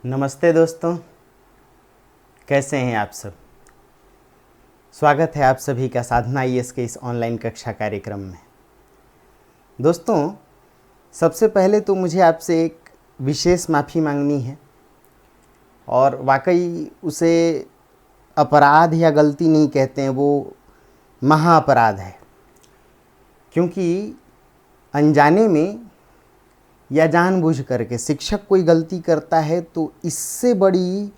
नमस्ते दोस्तों, कैसे हैं आप सब। स्वागत है आप सभी का साधना आईएएस के इस ऑनलाइन कक्षा कार्यक्रम में। दोस्तों, सबसे पहले तो मुझे आपसे एक विशेष माफ़ी मांगनी है और वाकई उसे अपराध या गलती नहीं कहते हैं, वो महाअपराध है। क्योंकि अनजाने में या जानबूझ करके शिक्षक कोई गलती करता है तो इससे बड़ी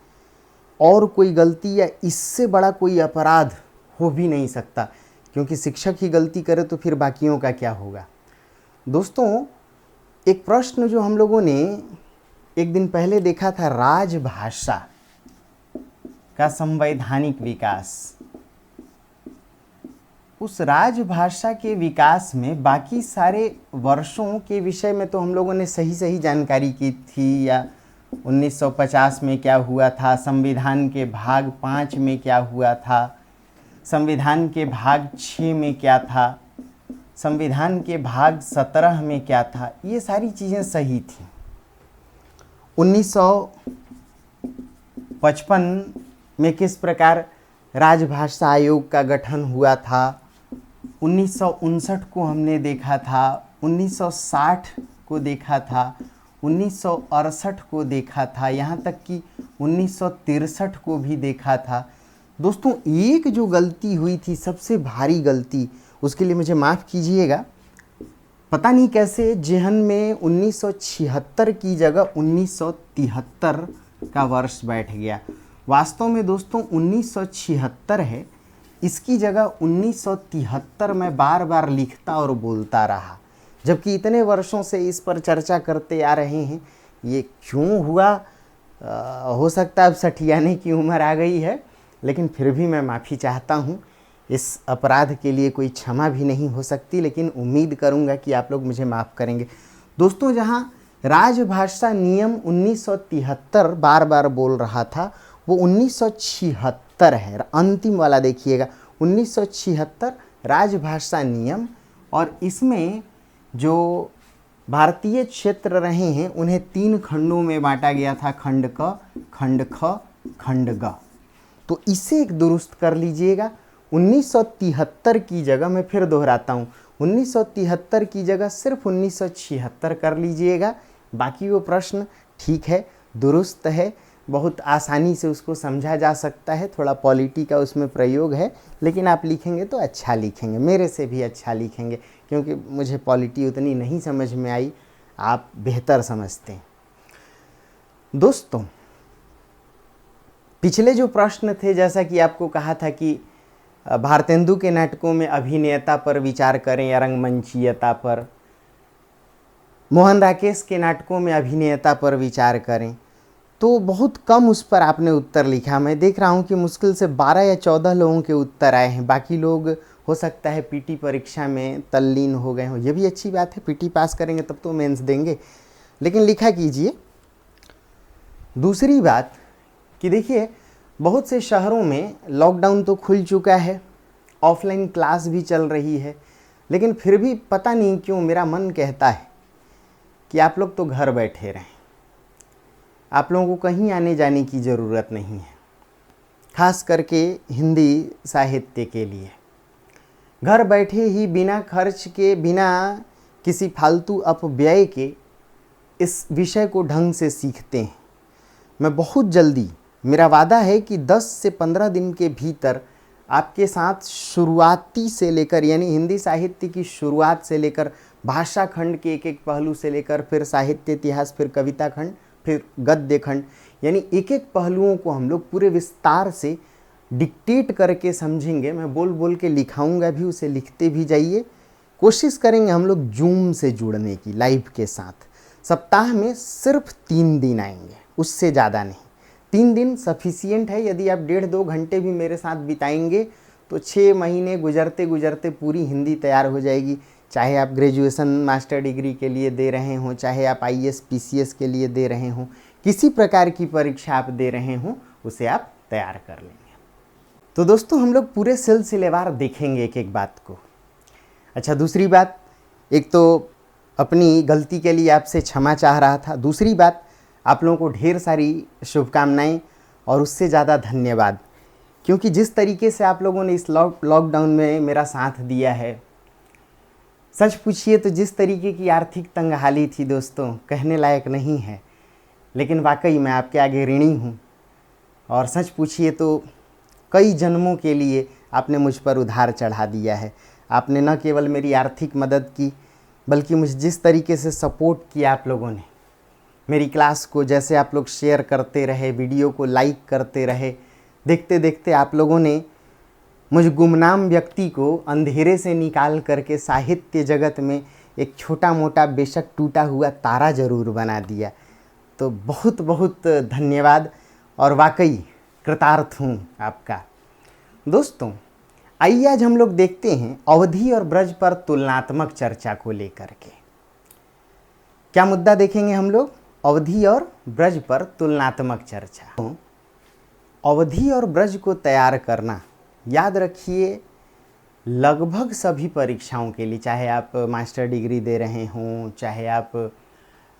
और कोई गलती या इससे बड़ा कोई अपराध हो भी नहीं सकता। क्योंकि शिक्षक ही गलती करे तो फिर बाकियों का क्या होगा। दोस्तों, एक प्रश्न जो हम लोगों ने एक दिन पहले देखा था, राजभाषा का संवैधानिक विकास। उस राजभाषा के विकास में बाकी सारे वर्षों के विषय में तो हम लोगों ने सही जानकारी की थी, या 1950 में क्या हुआ था, संविधान के भाग 5 में क्या हुआ था, संविधान के भाग 6 में क्या था, संविधान के भाग 17 में क्या था, ये सारी चीज़ें सही थी। 1955 में किस प्रकार राजभाषा आयोग का गठन हुआ था, 1959 को हमने देखा था, 1960 को देखा था, 1968 को देखा था, यहाँ तक कि 1963 को भी देखा था। दोस्तों, एक जो गलती हुई थी, सबसे भारी गलती, उसके लिए मुझे माफ़ कीजिएगा। पता नहीं कैसे जेहन में 1976 की जगह 1973 का वर्ष बैठ गया। वास्तव में दोस्तों 1976 है, इसकी जगह 1973 में बार बार लिखता और बोलता रहा, जबकि इतने वर्षों से इस पर चर्चा करते आ रहे हैं। ये क्यों हुआ, हो सकता है अब सठियाने की उम्र आ गई है, लेकिन फिर भी मैं माफ़ी चाहता हूँ। इस अपराध के लिए कोई क्षमा भी नहीं हो सकती, लेकिन उम्मीद करूँगा कि आप लोग मुझे माफ़ करेंगे। दोस्तों, जहाँ राजभाषा नियम 1973 बार बार बोल रहा था, वो 1976 है। अंतिम वाला देखिएगा, 1976 राजभाषा नियम। और इसमें जो भारतीय क्षेत्र रहे हैं उन्हें 3 खंडों में बांटा गया था, खंड क, खंड ख, खंड ग। तो इसे एक दुरुस्त कर लीजिएगा। 1973 की जगह, मैं फिर दोहराता हूँ, 1973 की जगह सिर्फ 1976 कर लीजिएगा। बाकी वो प्रश्न ठीक है, दुरुस्त है, बहुत आसानी से उसको समझा जा सकता है। थोड़ा पॉलिटी का उसमें प्रयोग है, लेकिन आप लिखेंगे तो अच्छा लिखेंगे, मेरे से भी अच्छा लिखेंगे, क्योंकि मुझे पॉलिटी उतनी नहीं समझ में आई, आप बेहतर समझते हैं। दोस्तों, पिछले जो प्रश्न थे, जैसा कि आपको कहा था कि भारतेंदु के नाटकों में अभिनेता पर विचार करें या रंगमंचीयता पर, मोहन राकेश के नाटकों में अभिनेता पर विचार करें, तो बहुत कम उस पर आपने उत्तर लिखा। मैं देख रहा हूँ कि मुश्किल से 12 या 14 लोगों के उत्तर आए हैं। बाकी लोग हो सकता है पीटी परीक्षा में तल्लीन हो गए हों। ये भी अच्छी बात है, पीटी पास करेंगे तब तो मेंस देंगे, लेकिन लिखा कीजिए। दूसरी बात कि देखिए, बहुत से शहरों में लॉकडाउन तो खुल चुका है, ऑफलाइन क्लास भी चल रही है, लेकिन फिर भी पता नहीं क्यों मेरा मन कहता है कि आप लोग तो घर बैठे रहें। आप लोगों को कहीं आने जाने की ज़रूरत नहीं है, खास करके हिंदी साहित्य के लिए। घर बैठे ही बिना खर्च के, बिना किसी फालतू अपव्यय के इस विषय को ढंग से सीखते हैं। मैं बहुत जल्दी, मेरा वादा है कि 10 से 15 दिन के भीतर आपके साथ शुरुआती से लेकर, यानी हिंदी साहित्य की शुरुआत से लेकर, भाषा खंड के एक एक पहलू से लेकर, फिर साहित्य इतिहास, फिर कविता खंड, फिर गद्य खंड, यानी एक एक पहलुओं को हम लोग पूरे विस्तार से डिक्टेट करके समझेंगे। मैं बोल बोल के लिखाऊंगा भी, उसे लिखते भी जाइए। कोशिश करेंगे हम लोग जूम से जुड़ने की, लाइव के साथ। सप्ताह में सिर्फ 3 दिन आएंगे, उससे ज़्यादा नहीं। 3 दिन सफिशियंट है। यदि आप 1.5-2 घंटे भी मेरे साथ बिताएंगे तो 6 महीने गुजरते गुजरते पूरी हिंदी तैयार हो जाएगी। चाहे आप ग्रेजुएशन मास्टर डिग्री के लिए दे रहे हों, चाहे आप आईएएस पीसीएस के लिए दे रहे हों, किसी प्रकार की परीक्षा आप दे रहे हों, उसे आप तैयार कर लेंगे। तो दोस्तों, हम लोग पूरे सिलसिलेवार देखेंगे एक एक बात को। अच्छा, दूसरी बात, एक तो अपनी गलती के लिए आपसे क्षमा चाह रहा था। दूसरी बात, आप लोगों को ढेर सारी शुभकामनाएं और उससे ज़्यादा धन्यवाद, क्योंकि जिस तरीके से आप लोगों ने इस लॉकडाउन में मेरा साथ दिया है, सच पूछिए तो जिस तरीके की आर्थिक तंगहाली थी दोस्तों, कहने लायक नहीं है। लेकिन वाकई मैं आपके आगे ऋणी हूँ, और सच पूछिए तो कई जन्मों के लिए आपने मुझ पर उधार चढ़ा दिया है। आपने न केवल मेरी आर्थिक मदद की, बल्कि मुझे जिस तरीके से सपोर्ट किया आप लोगों ने, मेरी क्लास को जैसे आप लोग शेयर करते रहे, वीडियो को लाइक करते रहे, देखते देखते आप लोगों ने मुझ गुमनाम व्यक्ति को अंधेरे से निकाल करके साहित्य जगत में एक छोटा मोटा बेशक टूटा हुआ तारा जरूर बना दिया। तो बहुत बहुत धन्यवाद, और वाकई कृतार्थ हूँ आपका। दोस्तों, आइए आज हम लोग देखते हैं अवधि और ब्रज पर तुलनात्मक चर्चा को लेकर के। क्या मुद्दा देखेंगे हम लोग? अवधि और ब्रज पर तुलनात्मक चर्चा। अवधि और ब्रज को तैयार करना, याद रखिए, लगभग सभी परीक्षाओं के लिए, चाहे आप मास्टर डिग्री दे रहे हों, चाहे आप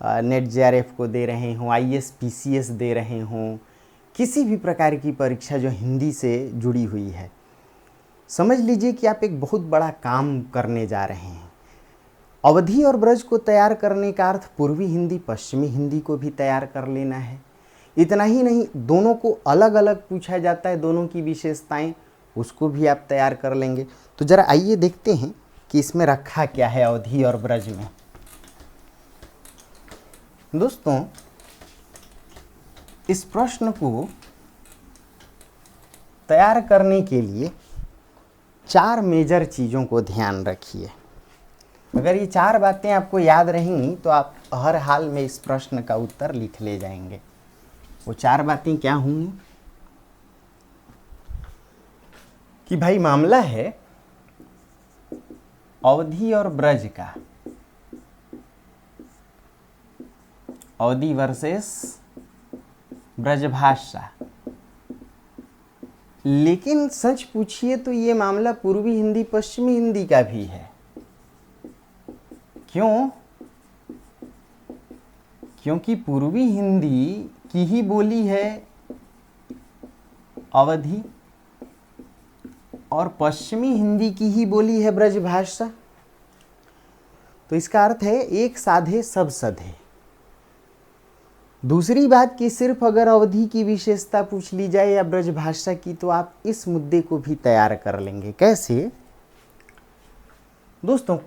नेट जेआरएफ को दे रहे हों, आईएएस पीसीएस दे रहे हों, किसी भी प्रकार की परीक्षा जो हिंदी से जुड़ी हुई है, समझ लीजिए कि आप एक बहुत बड़ा काम करने जा रहे हैं। अवधि और ब्रज को तैयार करने का अर्थ पूर्वी हिंदी, पश्चिमी हिंदी को भी तैयार कर लेना है। इतना ही नहीं, दोनों को अलग अलग पूछा जाता है, दोनों की विशेषताएं, उसको भी आप तैयार कर लेंगे। तो ज़रा आइए देखते हैं कि इसमें रखा क्या है अवधि और ब्रज में। दोस्तों, इस प्रश्न को तैयार करने के लिए 4 मेजर चीज़ों को ध्यान रखिए। अगर ये 4 बातें आपको याद रहेंगी तो आप हर हाल में इस प्रश्न का उत्तर लिख ले जाएंगे। वो 4 बातें क्या होंगी? कि भाई मामला है अवधि और ब्रज का, अवधि वर्सेस ब्रजभाषा। लेकिन सच पूछिए तो ये मामला पूर्वी हिंदी पश्चिमी हिंदी का भी है। क्यों? क्योंकि पूर्वी हिंदी की ही बोली है अवधि, और पश्चिमी हिंदी की ही बोली है ब्रजभाषा। तो इसका अर्थ है एक साधे सब सधे। दूसरी बात कि सिर्फ अगर अवधि की विशेषता पूछ ली जाए या ब्रजभाषा की, तो आप इस मुद्दे को भी तैयार कर लेंगे। कैसे? दोस्तों,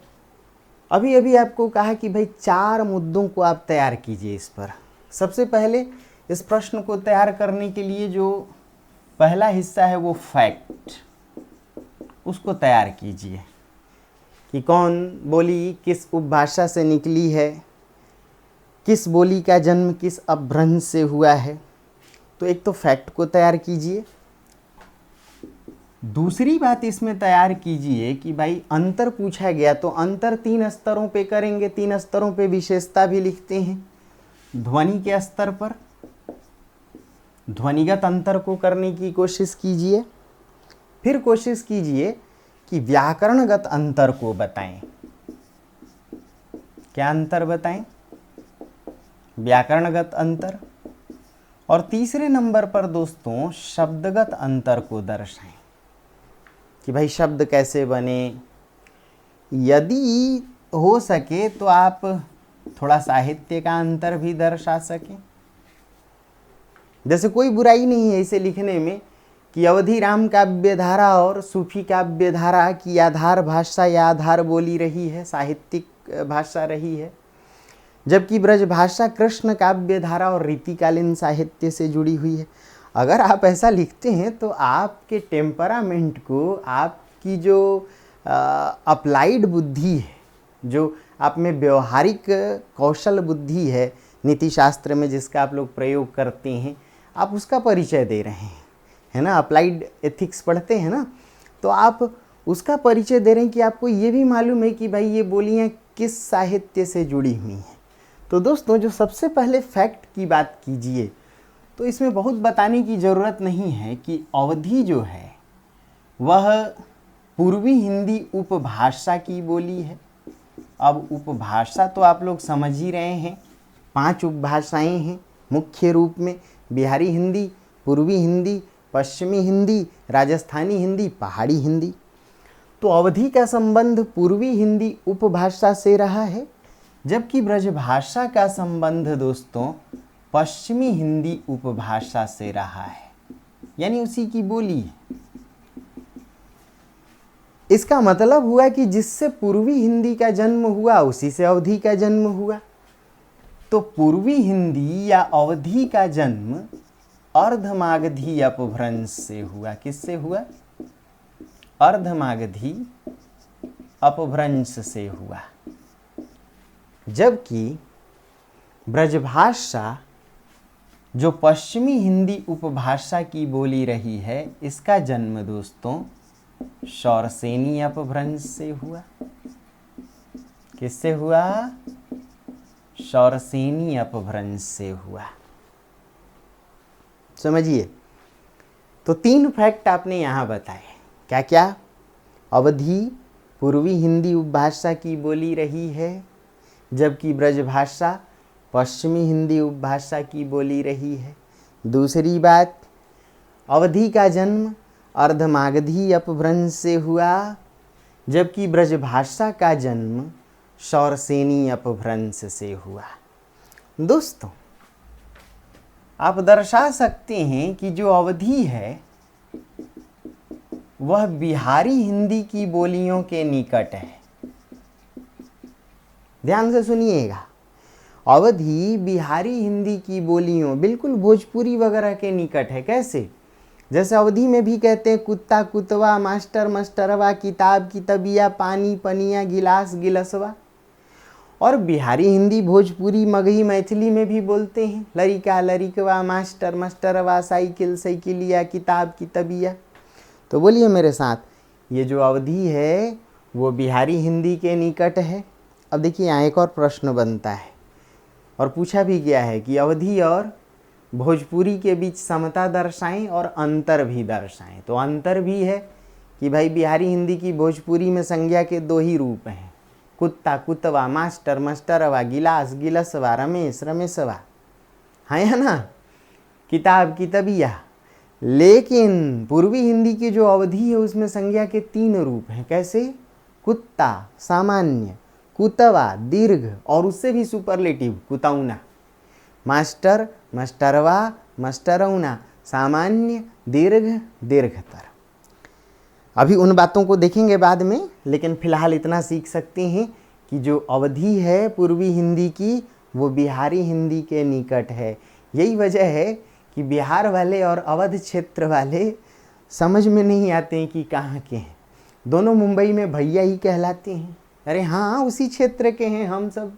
अभी अभी आपको कहा कि भाई 4 मुद्दों को आप तैयार कीजिए इस पर। सबसे पहले इस प्रश्न को तैयार करने के लिए जो पहला हिस्सा है वो फैक्ट, उसको तैयार कीजिए कि कौन बोली किस उपभाषा से निकली है, किस बोली का जन्म किस अपभ्रंश से हुआ है। तो एक तो फैक्ट को तैयार कीजिए। दूसरी बात इसमें तैयार कीजिए कि भाई अंतर पूछा गया तो अंतर 3 स्तरों पे करेंगे। 3 स्तरों पे विशेषता भी लिखते हैं। ध्वनि के स्तर पर ध्वनिगत अंतर को करने की कोशिश कीजिए। फिर कोशिश कीजिए कि व्याकरणगत अंतर को बताएं। क्या अंतर बताएं? व्याकरणगत अंतर। और तीसरे नंबर पर दोस्तों शब्दगत अंतर को दर्शाएं कि भाई शब्द कैसे बने। यदि हो सके तो आप थोड़ा साहित्य का अंतर भी दर्शा सकें। जैसे कोई बुराई नहीं है इसे लिखने में कि अवधि राम काव्य धारा और सूफी काव्य धारा की आधार भाषा या आधार बोली रही है, साहित्यिक भाषा रही है, जबकि ब्रजभाषा कृष्ण काव्य धारा और रीतिकालीन साहित्य से जुड़ी हुई है। अगर आप ऐसा लिखते हैं तो आपके टेम्परामेंट को, आपकी जो अप्लाइड बुद्धि है, जो आप में व्यवहारिक कौशल बुद्धि है नीति शास्त्र में जिसका आप लोग प्रयोग करते हैं, आप उसका परिचय दे रहे हैं, है ना। अप्लाइड एथिक्स पढ़ते हैं ना, तो आप उसका परिचय दे रहे हैं कि आपको ये भी मालूम है कि भाई ये बोलियाँ किस साहित्य से जुड़ी हुई हैं। तो दोस्तों, जो सबसे पहले फैक्ट की बात कीजिए तो इसमें बहुत बताने की ज़रूरत नहीं है कि अवधि जो है वह पूर्वी हिंदी उपभाषा की बोली है। अब उपभाषा तो आप लोग समझ ही रहे हैं, 5 उपभाषाएं हैं, मुख्य रूप में बिहारी हिंदी, पूर्वी हिंदी, पश्चिमी हिंदी, राजस्थानी हिंदी, पहाड़ी हिंदी। तो अवधी का संबंध पूर्वी हिंदी उपभाषा से रहा है, जबकि ब्रजभाषा का संबंध दोस्तों पश्चिमी हिंदी उपभाषा से रहा है, यानी उसी की बोली है। इसका मतलब हुआ कि जिससे पूर्वी हिंदी का जन्म हुआ उसी से अवधी का जन्म हुआ। तो पूर्वी हिंदी या अवधी का जन्म अर्धमागधी अपभ्रंश से हुआ। किससे हुआ? अर्धमागधी अपभ्रंश से हुआ। जबकि ब्रजभाषा जो पश्चिमी हिंदी उपभाषा की बोली रही है, इसका जन्म दोस्तों शौरसेनी अपभ्रंश से हुआ। किससे हुआ? शौरसेनी अपभ्रंश से हुआ। समझिए, तो 3 फैक्ट आपने यहां बताए। क्या क्या? अवधी पूर्वी हिंदी उपभाषा की बोली रही है, जबकि ब्रजभाषा पश्चिमी हिंदी उपभाषा की बोली रही है। दूसरी बात, अवधी का जन्म अर्धमागधी अपभ्रंश से हुआ, जबकि ब्रजभाषा का जन्म शौरसेनी अपभ्रंश से हुआ। दोस्तों, आप दर्शा सकते हैं कि जो अवधी है वह बिहारी हिंदी की बोलियों के निकट है। ध्यान से सुनिएगा, अवधी बिहारी हिंदी की बोलियों, बिल्कुल भोजपुरी वगैरह के निकट है। कैसे? जैसे अवधी में भी कहते हैं कुत्ता कुतवा, मास्टर मस्टरवा, किताब कितबिया, पानी पनिया, गिलास गिलसवा। और बिहारी हिंदी, भोजपुरी, मगही, मैथिली में भी बोलते हैं लरिका लरिकवा, मास्टर मस्टरवा, साइकिल साइकिलिया, किताब कितबिया। तो बोलिए मेरे साथ, ये जो अवधी है वो बिहारी हिंदी के निकट है। अब देखिए, यहाँ एक और प्रश्न बनता है और पूछा भी गया है कि अवधी और भोजपुरी के बीच समता दर्शाएं और अंतर भी दर्शाएं। तो अंतर भी है कि भाई बिहारी हिंदी की भोजपुरी में संज्ञा के 2 ही रूप हैं, कुत्ता कुतवा, मास्टर मस्टरवा, गिलास गिलसवा, रमेश रमेशवा, है ना, किताब कितबिया। लेकिन पूर्वी हिंदी की जो अवधी है उसमें संज्ञा के 3 रूप हैं। कैसे? कुत्ता सामान्य, कुतवा दीर्घ और उससे भी सुपरलेटिव कुतौना, मास्टर मस्टरवा, मस्टरौना, सामान्य दीर्घ दीर्घतर। अभी उन बातों को देखेंगे बाद में, लेकिन फिलहाल इतना सीख सकते हैं कि जो अवधी है पूर्वी हिंदी की वो बिहारी हिंदी के निकट है। यही वजह है कि बिहार वाले और अवध क्षेत्र वाले समझ में नहीं आते हैं कि कहाँ के हैं। दोनों मुंबई में भैया ही कहलाते हैं। अरे हाँ, उसी क्षेत्र के हैं हम सब।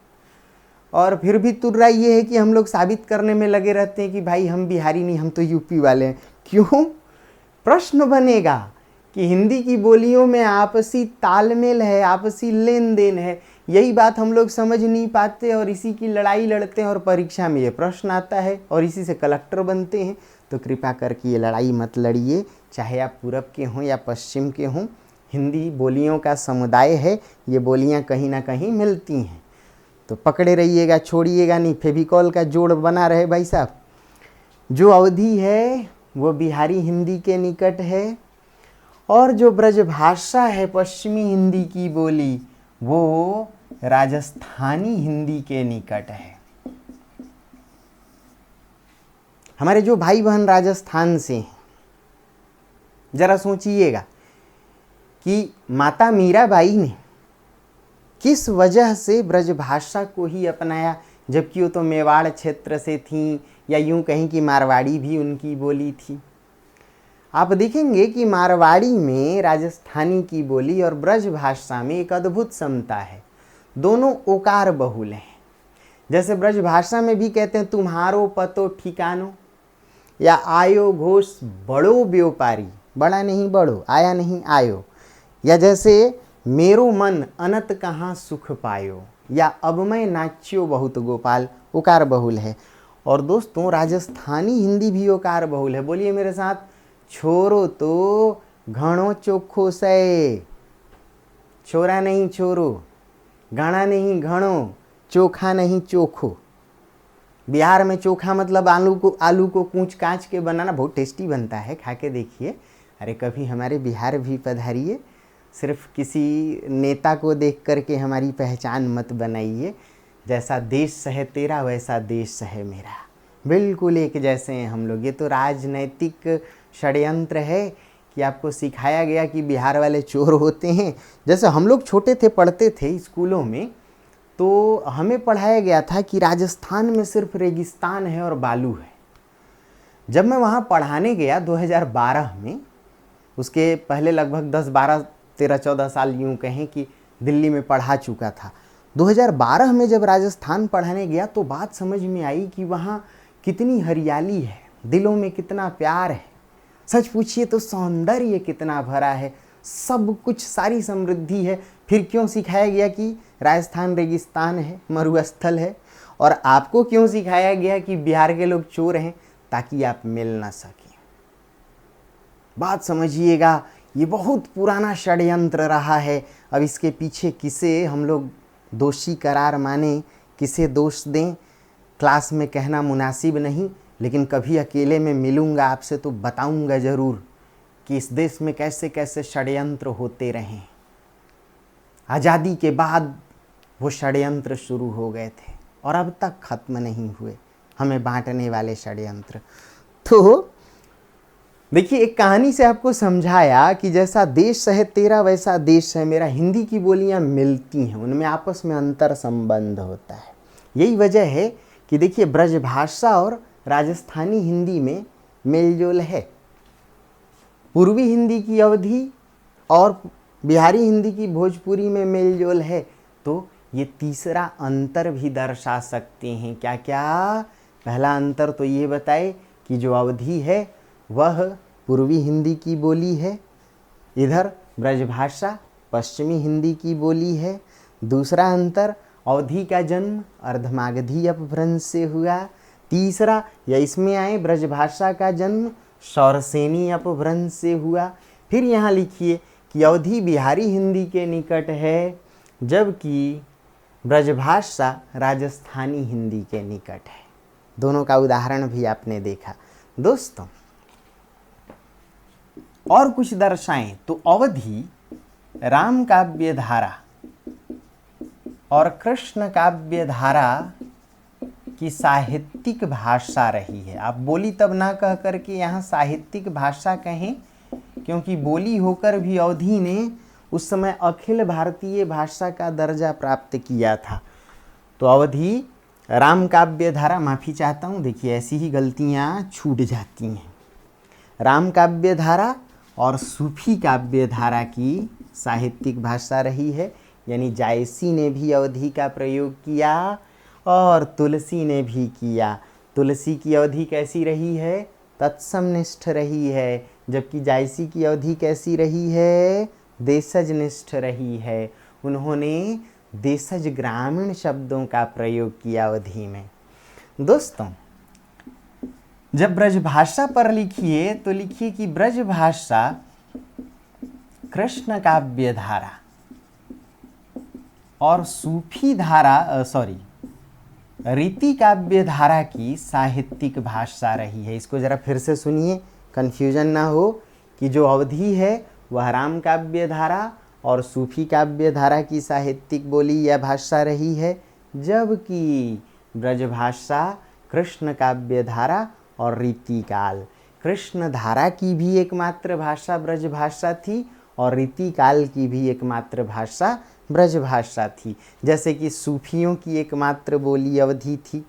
और फिर भी तुर्रा ये है कि हम लोग साबित करने में लगे रहते हैं कि भाई हम बिहारी नहीं, हम तो यूपी वाले हैं। क्यों? प्रश्न बनेगा कि हिंदी की बोलियों में आपसी तालमेल है, आपसी लेन देन है। यही बात हम लोग समझ नहीं पाते और इसी की लड़ाई लड़ते हैं और परीक्षा में ये प्रश्न आता है और इसी से कलेक्टर बनते हैं। तो कृपा करके ये लड़ाई मत लड़िए, चाहे आप पूरब के हों या पश्चिम के हों। हिंदी बोलियों का समुदाय है, ये बोलियां कहीं ना कहीं मिलती हैं। तो पकड़े रहिएगा, छोड़िएगा नहीं, फेविकॉल का जोड़ बना रहे भाई साहब। जो अवधी है वो बिहारी हिंदी के निकट है और जो ब्रजभाषा है पश्चिमी हिंदी की बोली वो राजस्थानी हिंदी के निकट है। हमारे जो भाई बहन राजस्थान से हैं, जरा सोचिएगा कि माता मीराबाई ने किस वजह से ब्रजभाषा को ही अपनाया, जबकि वो तो मेवाड़ क्षेत्र से थीं, या यूं कहीं कि मारवाड़ी भी उनकी बोली थी। आप देखेंगे कि मारवाड़ी में राजस्थानी की बोली और ब्रजभाषा में एक अद्भुत समता है। दोनों ओकार बहुल हैं। जैसे ब्रजभाषा में भी कहते हैं तुम्हारो पतो ठिकानो, या आयो घोष बड़ो व्यापारी, बड़ा नहीं बड़ो, आया नहीं आयो। या जैसे मेरो मन अनत कहाँ सुख पायो, या अब मैं नाच्यो बहुत गोपाल, ओकार बहुल है। और दोस्तों राजस्थानी हिंदी भी ओकार बहुल है। बोलिए मेरे साथ, छोरो तो घणो चोखो से, छोरा नहीं छोरो, घना नहीं घणो, चोखा नहीं चोखो। बिहार में चोखा मतलब आलू को कूच कांच के बनाना, बहुत टेस्टी बनता है, खा के देखिए। अरे कभी हमारे बिहार भी पधारिए, सिर्फ किसी नेता को देख करके हमारी पहचान मत बनाइए। जैसा देश है तेरा वैसा देश है मेरा, बिल्कुल एक जैसे हैं हम लोग। ये तो राजनैतिक षड्यंत्र है कि आपको सिखाया गया कि बिहार वाले चोर होते हैं। जैसे हम लोग छोटे थे, पढ़ते थे स्कूलों में, तो हमें पढ़ाया गया था कि राजस्थान में सिर्फ रेगिस्तान है और बालू है। जब मैं वहाँ पढ़ाने गया 2012 में, उसके पहले लगभग 10, 12, 13, 14 साल यूँ कहें कि दिल्ली में पढ़ा चुका था। 2012 में जब राजस्थान पढ़ाने गया तो बात समझ में आई कि वहाँ कितनी हरियाली है, दिलों में कितना प्यार है, सच पूछिए तो सौंदर्य कितना भरा है, सब कुछ, सारी समृद्धि है। फिर क्यों सिखाया गया कि राजस्थान रेगिस्तान है, मरुस्थल है? और आपको क्यों सिखाया गया कि बिहार के लोग चोर हैं? ताकि आप मिल ना सकें। बात समझिएगा, ये बहुत पुराना षड्यंत्र रहा है। अब इसके पीछे किसे हम लोग दोषी करार माने, किसे दोष दें, क्लास में कहना मुनासिब नहीं, लेकिन कभी अकेले में मिलूंगा आपसे तो बताऊंगा ज़रूर कि इस देश में कैसे कैसे षड्यंत्र होते रहे। आज़ादी के बाद वो षड्यंत्र शुरू हो गए थे और अब तक खत्म नहीं हुए, हमें बांटने वाले षड्यंत्र। तो देखिए, एक कहानी से आपको समझाया कि जैसा देश है तेरा वैसा देश है मेरा। हिंदी की बोलियां मिलती हैं, उनमें आपस में अंतर संबंध होता है। यही वजह है कि देखिए, ब्रजभाषा और राजस्थानी हिंदी में मेलजोल है, पूर्वी हिंदी की अवधी और बिहारी हिंदी की भोजपुरी में मेलजोल है। तो ये तीसरा अंतर भी दर्शा सकते हैं। क्या क्या? पहला अंतर तो ये बताए कि जो अवधी है वह पूर्वी हिंदी की बोली है, इधर ब्रजभाषा पश्चिमी हिंदी की बोली है। दूसरा अंतर, अवधी का जन्म अर्धमागधी अपभ्रंश से हुआ। तीसरा, या इसमें आए, ब्रजभाषा का जन्म शौरसेनी अपभ्रंश से हुआ। फिर यहाँ लिखिए कि अवधी बिहारी हिंदी के निकट है, जबकि ब्रजभाषा राजस्थानी हिंदी के निकट है। दोनों का उदाहरण भी आपने देखा। दोस्तों, और कुछ दर्शाएं तो अवधी राम काव्य धारा और कृष्ण काव्य धारा की साहित्यिक भाषा रही है। आप बोली तब ना कह करके यहाँ साहित्यिक भाषा कहें, क्योंकि बोली होकर भी अवधी ने उस समय अखिल भारतीय भाषा का दर्जा प्राप्त किया था। तो अवधी राम काव्य धारा, माफ़ी चाहता हूँ, देखिए ऐसी ही गलतियाँ छूट जाती हैं। राम काव्य धारा और सूफी काव्य धारा की साहित्यिक भाषा रही है, यानी जायसी ने भी अवधी का प्रयोग किया और तुलसी ने भी किया। तुलसी की अवधी कैसी रही है? तत्समनिष्ठ रही है, जबकि जायसी की अवधी कैसी रही है? देशजनिष्ठ रही है। उन्होंने देशज ग्रामीण शब्दों का प्रयोग किया अवधी में। दोस्तों, जब ब्रजभाषा पर लिखिए तो लिखिए कि ब्रजभाषा कृष्ण काव्य धारा और सूफी धारा रीति काव्य धारा की साहित्यिक भाषा रही है। इसको जरा फिर से सुनिए, कन्फ्यूजन ना हो कि जो अवधी है वह राम काव्य धारा और सूफी काव्य धारा की साहित्यिक बोली या भाषा रही है, जबकि ब्रजभाषा कृष्ण काव्य धारा और रीतिकाल, कृष्ण धारा की भी एकमात्र भाषा ब्रजभाषा थी और रीतिकाल की भी एकमात्र भाषा ब्रजभाषा थी। जैसे कि सूफियों की एकमात्र बोली अवधी थी,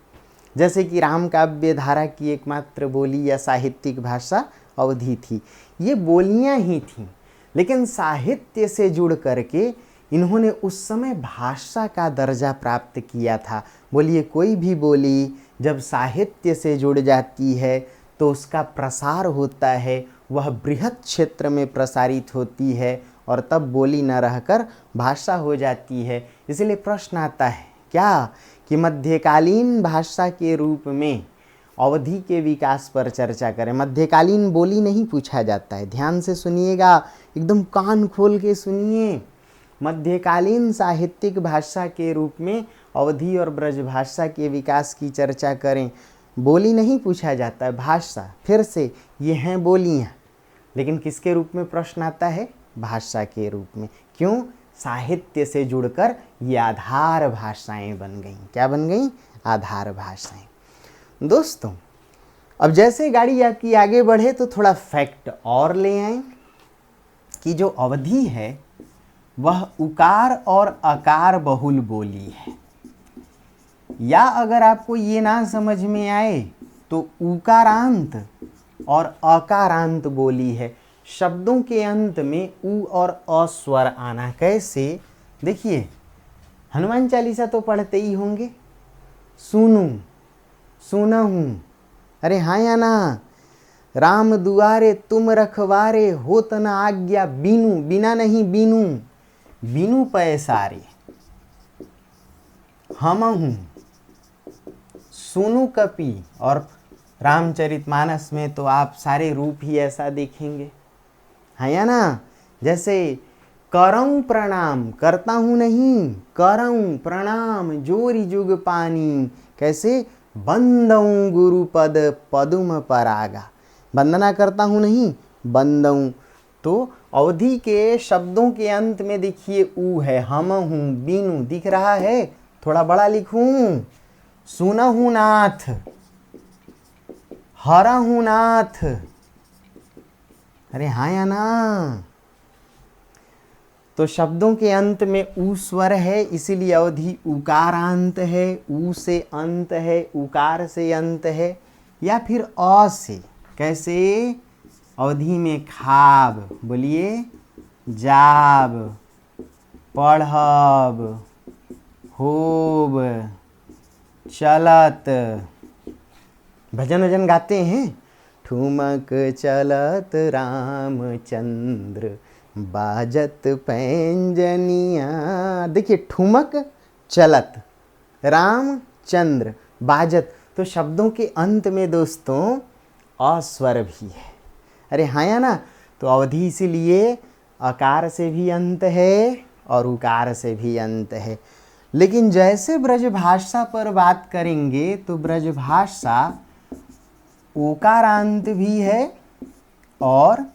जैसे कि राम काव्य धारा की एकमात्र बोली या साहित्यिक भाषा अवधी थी। ये बोलियां ही थीं, लेकिन साहित्य से जुड़ करके इन्होंने उस समय भाषा का दर्जा प्राप्त किया था। बोलिए, कोई भी बोली जब साहित्य से जुड़ जाती है तो उसका प्रसार होता है, वह बृहत क्षेत्र में प्रसारित होती है और तब बोली न रहकर भाषा हो जाती है। इसलिए प्रश्न आता है क्या कि मध्यकालीन भाषा के रूप में अवधी के विकास पर चर्चा करें। मध्यकालीन बोली नहीं पूछा जाता है, ध्यान से सुनिएगा, एकदम कान खोल के सुनिए। मध्यकालीन साहित्यिक भाषा के रूप में अवधी और ब्रजभाषा के विकास की चर्चा करें। बोली नहीं पूछा जाता है, भाषा। फिर से ये हैं बोलियाँ, लेकिन किसके रूप में प्रश्न आता है? भाषा के रूप में। क्यों? साहित्य से जुड़कर ये आधार भाषाएं बन गईं। क्या बन गईं? आधार भाषाएं। दोस्तों, अब जैसे गाड़ी आपकी आगे बढ़े तो थोड़ा फैक्ट और ले आए कि जो अवधी है वह उकार और अकार बहुल बोली है। या अगर आपको ये ना समझ में आए तो उकारांत और अकारांत बोली है। शब्दों के अंत में उ और अ स्वर आना। कैसे? देखिए, हनुमान चालीसा तो पढ़ते ही होंगे। सुनूं, सुनहूं, अरे हाँ या ना? राम दुआरे तुम रखवारे, होत न आज्ञा बीनू, बिना नहीं बीनू, बीनू पैसारे। हमहूं, सुनु कपि, और रामचरितमानस में तो आप सारे रूप ही ऐसा देखेंगे, है या ना? जैसे करऊं प्रणाम, करता हूं नहीं, करऊं प्रणाम जोरी जुग पानी। कैसे? बंदऊं गुरुपद पदुम परागा, वंदना करता हूं नहीं, बंदऊं। तो अवधी के शब्दों के अंत में देखिए ऊ है। हम हूं, बीनू दिख रहा है, थोड़ा बड़ा लिखूं। सुनहु नाथ, हरहु नाथ, अरे हाँ या ना? तो शब्दों के अंत में ऊ स्वर है, इसीलिए अवधी उकारांत है। ऊ से अंत है, उकार से अंत है, या फिर अ से। कैसे? अवधी में खाब, बोलिए, जाब, पढ़ब, होब, चलत। भजन वजन गाते हैं। ठुमक चलत रामचंद्र, बाजत पैंजनिया। देखिए, ठुमक चलत रामचंद्र, बाजत। तो शब्दों के अंत में दोस्तों अस्वर भी है। अरे हाँ या ना? तो अवधी इसीलिए अकार से भी अंत है और उकार से भी अंत है। लेकिन जैसे ब्रजभाषा पर बात करेंगे तो ब्रजभाषा ओकारांत भी है और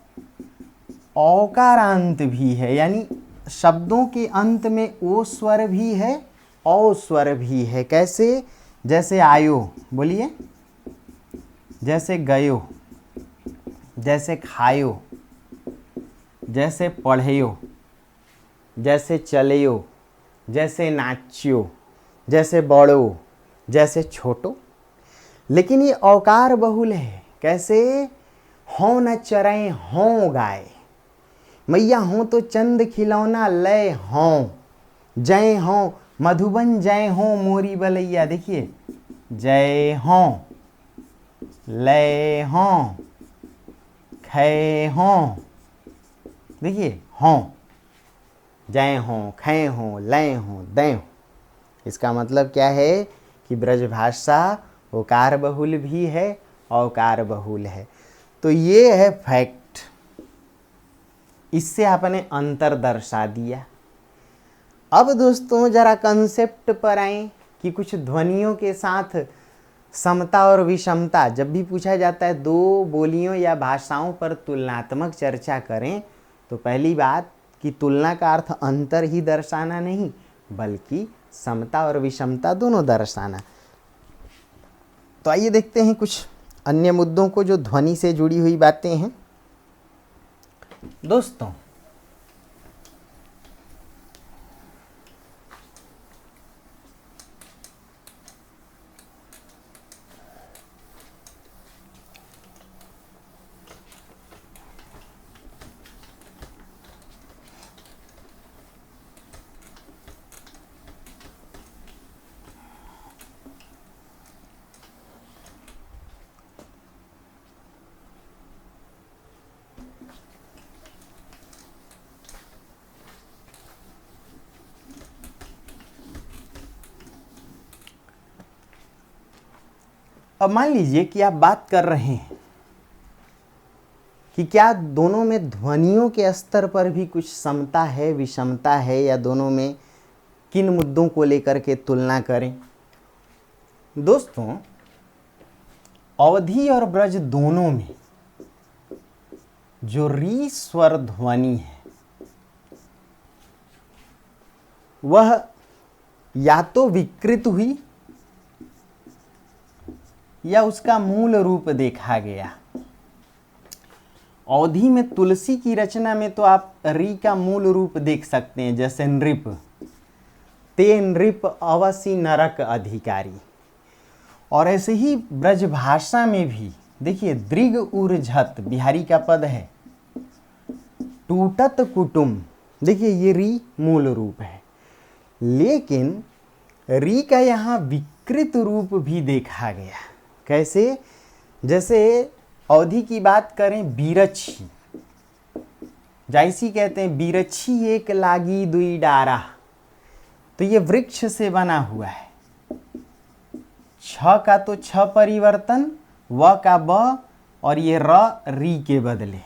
औकारांत भी है। यानी शब्दों के अंत में ओ स्वर भी है, औ स्वर भी है। कैसे? जैसे आयो, बोलिए, जैसे गयो, जैसे खायो, जैसे पढ़यो, जैसे चलयो, जैसे नाच्यो, जैसे बड़ो, जैसे छोटो। लेकिन ये औकार बहुल है। कैसे? हों न चरें हों गाय, मैया हों तो चंद खिलौना लय हों, जय हों मधुबन, जय हों मोरी बलैया। देखिए, जय हों, लय हों, खय हों। देखिए, हों, जय हों, खय हों, लय हों, दय हों। इसका मतलब क्या है कि ब्रजभाषा ओकार बहुल भी है, औकार बहुल है। तो ये है फैक्ट। इससे आपने अंतर दर्शा दिया। अब दोस्तों जरा कंसेप्ट पर आएं कि कुछ ध्वनियों के साथ समता और विषमता। जब भी पूछा जाता है दो बोलियों या भाषाओं पर तुलनात्मक चर्चा करें, तो पहली बात कि तुलना का अर्थ अंतर ही दर्शाना नहीं, बल्कि समता और विषमता दोनों दर्शाना। तो आइए देखते हैं कुछ अन्य मुद्दों को जो ध्वनि से जुड़ी हुई बातें हैं। दोस्तों, अब मान लीजिए कि आप बात कर रहे हैं कि क्या दोनों में ध्वनियों के स्तर पर भी कुछ समता है, विषमता है, या दोनों में किन मुद्दों को लेकर के तुलना करें। दोस्तों, अवधी और ब्रज दोनों में जो री स्वर ध्वनि है वह या तो विकृत हुई या उसका मूल रूप देखा गया। अवधी में तुलसी की रचना में तो आप री का मूल रूप देख सकते हैं, जैसे नृप, ते नृप अवसी नरक अधिकारी। और ऐसे ही ब्रजभाषा में भी देखिए, दृग ऊर्झत बिहारी का पद है, टूटत कुटुम, देखिए ये री मूल रूप है, लेकिन री का यहाँ विकृत रूप भी देखा गया। कैसे? जैसे अवधी की बात करें, बीरछी, जैसी कहते हैं बीरछी एक लागी दुई डारा, तो ये वृक्ष से बना हुआ है। छ का तो छ परिवर्तन, व का ब, और ये र री के बदले,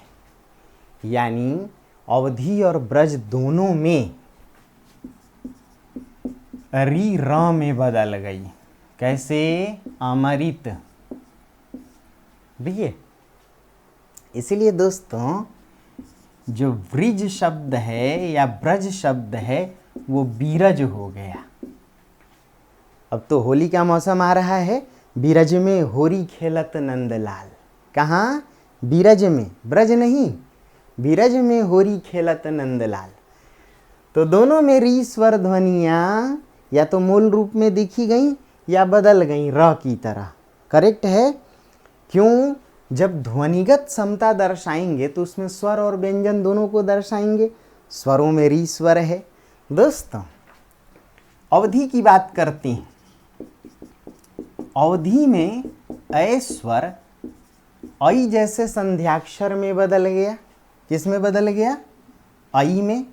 यानी अवधी और ब्रज दोनों में री र में बदल गई। कैसे? अमृत। देखिए, इसीलिए दोस्तों जो ब्रिज शब्द है या ब्रज शब्द है वो बीरज हो गया। अब तो होली का मौसम आ रहा है, बीरज में होरी खेलत नंदलाल। कहाँ? बीरज में, ब्रज नहीं, बीरज में होरी खेलत नंदलाल। तो दोनों में री स्वर ध्वनियाँ या तो मूल रूप में देखी गई या बदल गई र की तरह। करेक्ट है? क्यों? जब ध्वनिगत समता दर्शाएंगे तो उसमें स्वर और व्यंजन दोनों को दर्शाएंगे। स्वरों में री स्वर है। दोस्तों, अवधी की बात करते हैं। अवधी में ऐ स्वर ऐ जैसे संध्याक्षर में बदल गया। किस में बदल गया? ऐ में।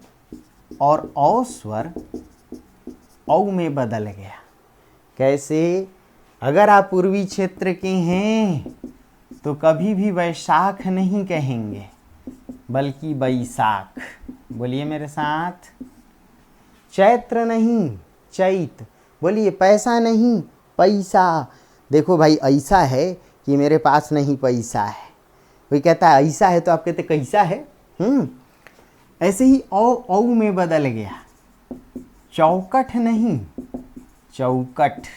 और औ स्वर औ में बदल गया। कैसे? अगर आप पूर्वी क्षेत्र के हैं तो कभी भी वैशाख नहीं कहेंगे बल्कि बैसाख। बोलिए मेरे साथ। चैत्र नहीं, चैत। बोलिए पैसा नहीं, पैसा। देखो भाई, ऐसा है कि मेरे पास नहीं पैसा है। कोई कहता है ऐसा है तो आप कहते कैसा है। ऐसे ही औ में बदल गया। चौकट नहीं, चौकट।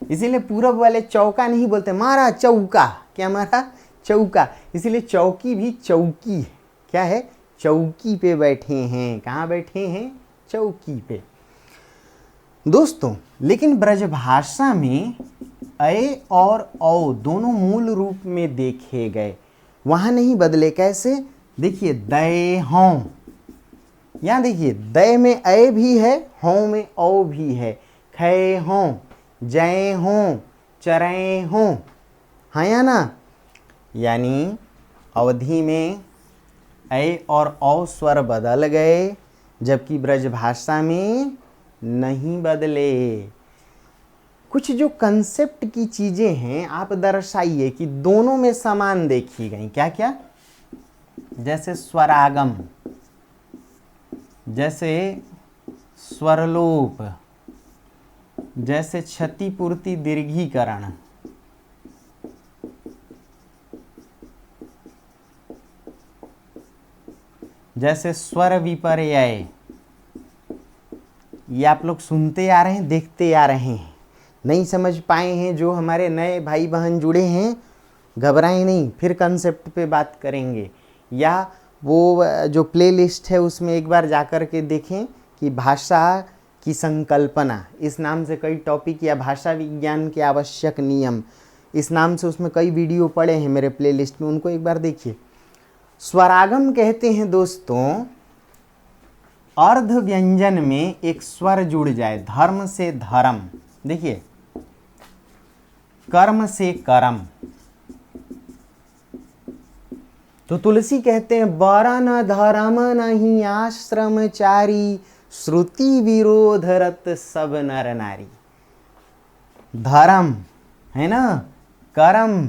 इसीलिए पूरब वाले चौका नहीं बोलते, मारा चौका। क्या मारा? चौका। इसीलिए चौकी भी चौकी है। क्या है? चौकी पे बैठे हैं। कहाँ बैठे हैं? चौकी पे। दोस्तों, लेकिन ब्रजभाषा में ऐ और औ दोनों मूल रूप में देखे गए, वहाँ नहीं बदले। कैसे? देखिए, दय हों। यहाँ देखिए, दय में ऐ भी है, हों में औ भी है। खय हों, जय हों, चरय हों। हाँ या ना? यानी अवधी में ऐ और औ स्वर बदल गए, जबकि ब्रजभाषा में नहीं बदले। कुछ जो कंसेप्ट की चीज़ें हैं आप दर्शाइए कि दोनों में समान देखी गई। क्या क्या? जैसे स्वरागम, जैसे स्वरलोप, जैसे क्षतिपूर्ति दीर्घीकरण, जैसे स्वर विपर्यय। ये आप लोग सुनते आ रहे हैं, देखते आ रहे हैं। नहीं समझ पाए हैं जो हमारे नए भाई बहन जुड़े हैं, घबराएं नहीं, फिर कंसेप्ट पे बात करेंगे। या वो जो प्लेलिस्ट है उसमें एक बार जाकर के देखें कि भाषा की संकल्पना, इस नाम से कई टॉपिक, या भाषा विज्ञान के आवश्यक नियम, इस नाम से उसमें कई वीडियो पड़े हैं मेरे प्लेलिस्ट में, उनको एक बार देखिए। स्वरागम कहते हैं दोस्तों, अर्ध व्यंजन में एक स्वर जुड़ जाए। धर्म से धर्म, देखिए, कर्म से कर्म। तो तुलसी कहते हैं, बरा न धर्म नहीं आश्रमचारी, श्रुति विरोधरत सब नर नारी। धर्म है ना, कर्म।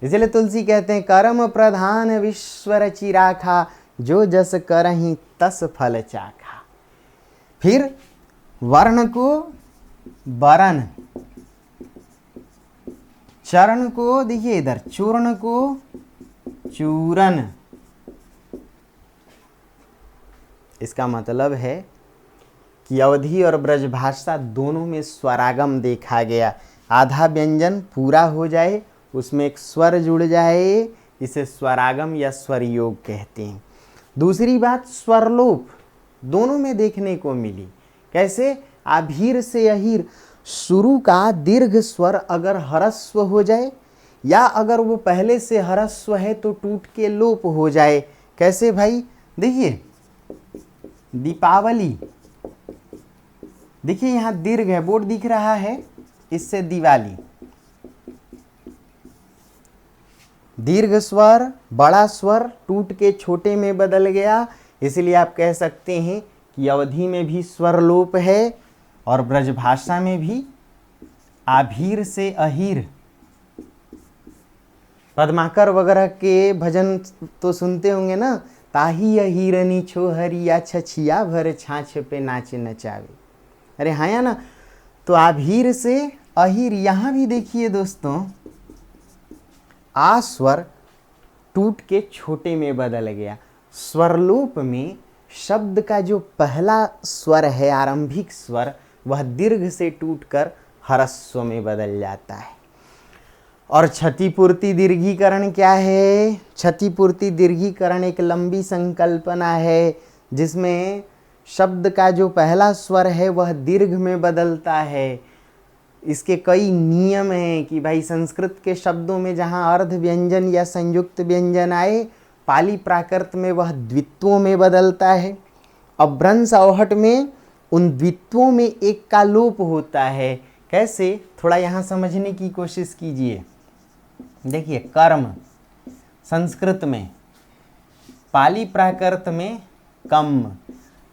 इसलिए तुलसी कहते हैं, कर्म प्रधान विश्वर चिराखा, जो जस करहि तस फल चाखा। फिर वर्ण को वरण, चरण को देखिए इधर, चूर्ण को चूरन। इसका मतलब है कि अवधी और ब्रजभाषा दोनों में स्वरागम देखा गया। आधा व्यंजन पूरा हो जाए, उसमें एक स्वर जुड़ जाए, इसे स्वरागम या स्वर योग कहते हैं। दूसरी बात, स्वरलोप दोनों में देखने को मिली। कैसे? आभीर से अहीर, शुरू का दीर्घ स्वर अगर ह्रस्व हो जाए या अगर वो पहले से ह्रस्व है तो टूट के लोप हो जाए। कैसे भाई? देखिए दीपावली, देखिए यहां दीर्घ है, बोर्ड दिख रहा है, इससे दिवाली। दीर्घ स्वर बड़ा स्वर टूट के छोटे में बदल गया, इसलिए आप कह सकते हैं कि अवधी में भी स्वर लोप है और ब्रजभाषा में भी। आभीर से अहीर, पद्माकर वगैरह के भजन तो सुनते होंगे ना, ताही अहीरनी छोहरिया छछिया भर छाछ पे नाच नचावे। अरे हाँ या ना? तो आभीर से अहीर, यहां भी देखिए दोस्तों, आ स्वर टूट के छोटे में बदल गया। स्वरलोप में शब्द का जो पहला स्वर है, आरंभिक स्वर, वह दीर्घ से टूटकर ह्रस्व में बदल जाता है। और क्षतिपूर्ति दीर्घीकरण क्या है? क्षतिपूर्ति दीर्घीकरण एक लंबी संकल्पना है जिसमें शब्द का जो पहला स्वर है वह दीर्घ में बदलता है। इसके कई नियम हैं कि भाई संस्कृत के शब्दों में जहाँ अर्ध व्यंजन या संयुक्त व्यंजन आए, पाली प्राकृत में वह द्वित्वों में बदलता है। अभ्रंश अवहट में उन द्वित्वों में एक का लोप होता है। कैसे? थोड़ा यहाँ समझने की कोशिश कीजिए। देखिए कर्म संस्कृत में, पाली प्राकृत में कम।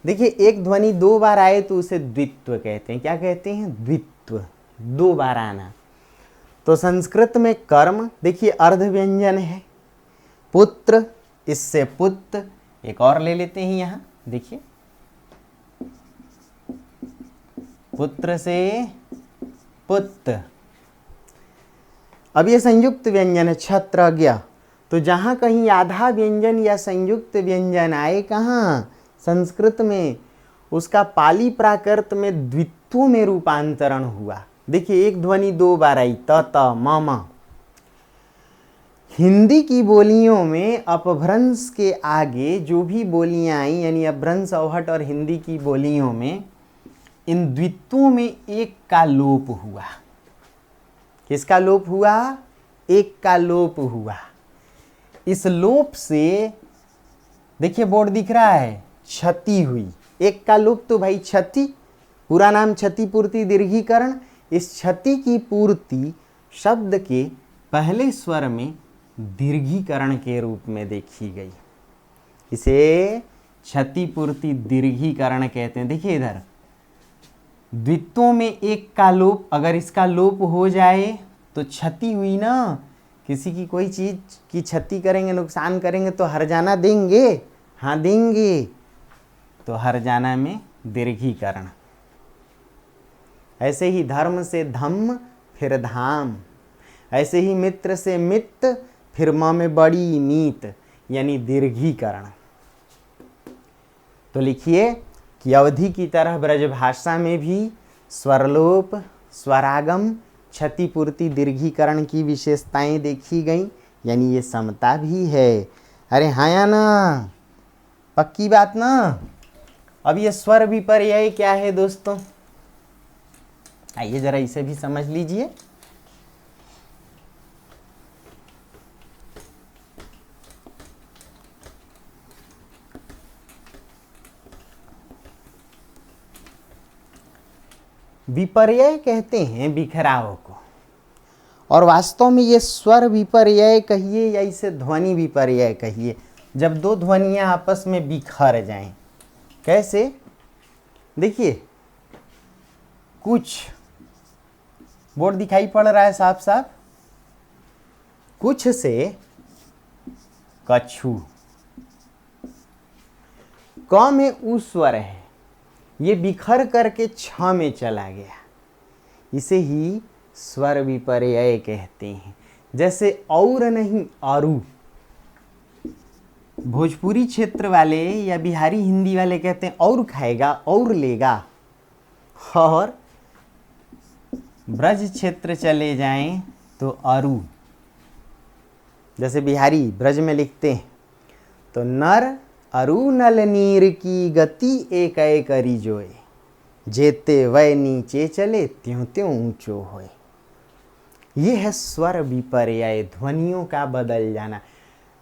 देखिए एक ध्वनि दो बार आए तो उसे द्वित्व कहते हैं। क्या कहते हैं? द्वित्व, दो बार आना। तो संस्कृत में कर्म, देखिए अर्ध व्यंजन है। पुत्र, इससे पुत्र, एक और ले लेते हैं यहाँ, देखिए पुत्र से पुत्र। अब ये संयुक्त व्यंजन है, छत्रज्ञ। तो जहाँ कहीं आधा व्यंजन या संयुक्त व्यंजन आए, कहाँ? संस्कृत में, उसका पाली प्राकृत में द्वित्वों में रूपांतरण हुआ। देखिए एक ध्वनि दो बार आई, त त म म। हिंदी की बोलियों में अपभ्रंश के आगे जो भी बोलियां आई, यानी अपभ्रंश अवहट और हिंदी की बोलियों में, इन द्वित्वों में एक का लोप हुआ। किसका लोप हुआ? एक का लोप हुआ। इस लोप से देखिए बोर्ड दिख रहा है, क्षति हुई। एक का लोप तो भाई क्षति, पूरा नाम क्षतिपूर्ति दीर्घीकरण। इस क्षति की पूर्ति शब्द के पहले स्वर में दीर्घीकरण के रूप में देखी गई। इसे क्षतिपूर्ति दीर्घीकरण कहते हैं। देखिए इधर द्वित्वों में एक का लोप, अगर इसका लोप हो जाए तो क्षति हुई ना। किसी की कोई चीज की क्षति करेंगे, नुकसान करेंगे तो हर्जाना देंगे? हाँ देंगे। तो हर्जाना में दीर्घीकरण। ऐसे ही धर्म से धम्म फिर धाम, ऐसे ही मित्र से मित फिर म में बड़ी मीत, यानी दीर्घीकरण। तो लिखिए कि अवधि की तरह ब्रजभाषा में भी स्वरलोप, स्वरागम, क्षतिपूर्ति दीर्घीकरण की विशेषताएं देखी गई, यानी ये समता भी है। अरे हाँ या ना? पक्की बात ना? अब ये स्वर विपर्यय क्या है दोस्तों? आइए जरा इसे भी समझ लीजिए। विपर्यय कहते हैं बिखराव को, और वास्तव में ये स्वर विपर्यय कहिए या इसे ध्वनि विपर्यय कहिए, जब दो ध्वनियां आपस में बिखर जाएं। कैसे? देखिए कुछ, बोर्ड दिखाई पड़ रहा है साफ साफ, कुछ से कछु। क में उ स्वर है, ये बिखर करके छ में चला गया। इसे ही स्वर विपर्यय कहते हैं। जैसे और नहीं आरू, भोजपुरी क्षेत्र वाले या बिहारी हिंदी वाले कहते हैं और खाएगा, और लेगा। और ब्रज क्षेत्र चले जाएं तो अरु, जैसे बिहारी ब्रज में लिखते हैं तो नर अरु नल नीर की गति एक करी जोए, जेते वह नीचे चले त्यों त्यों ऊंचो होए। ये है स्वर विपर्यय, ध्वनियों का बदल जाना।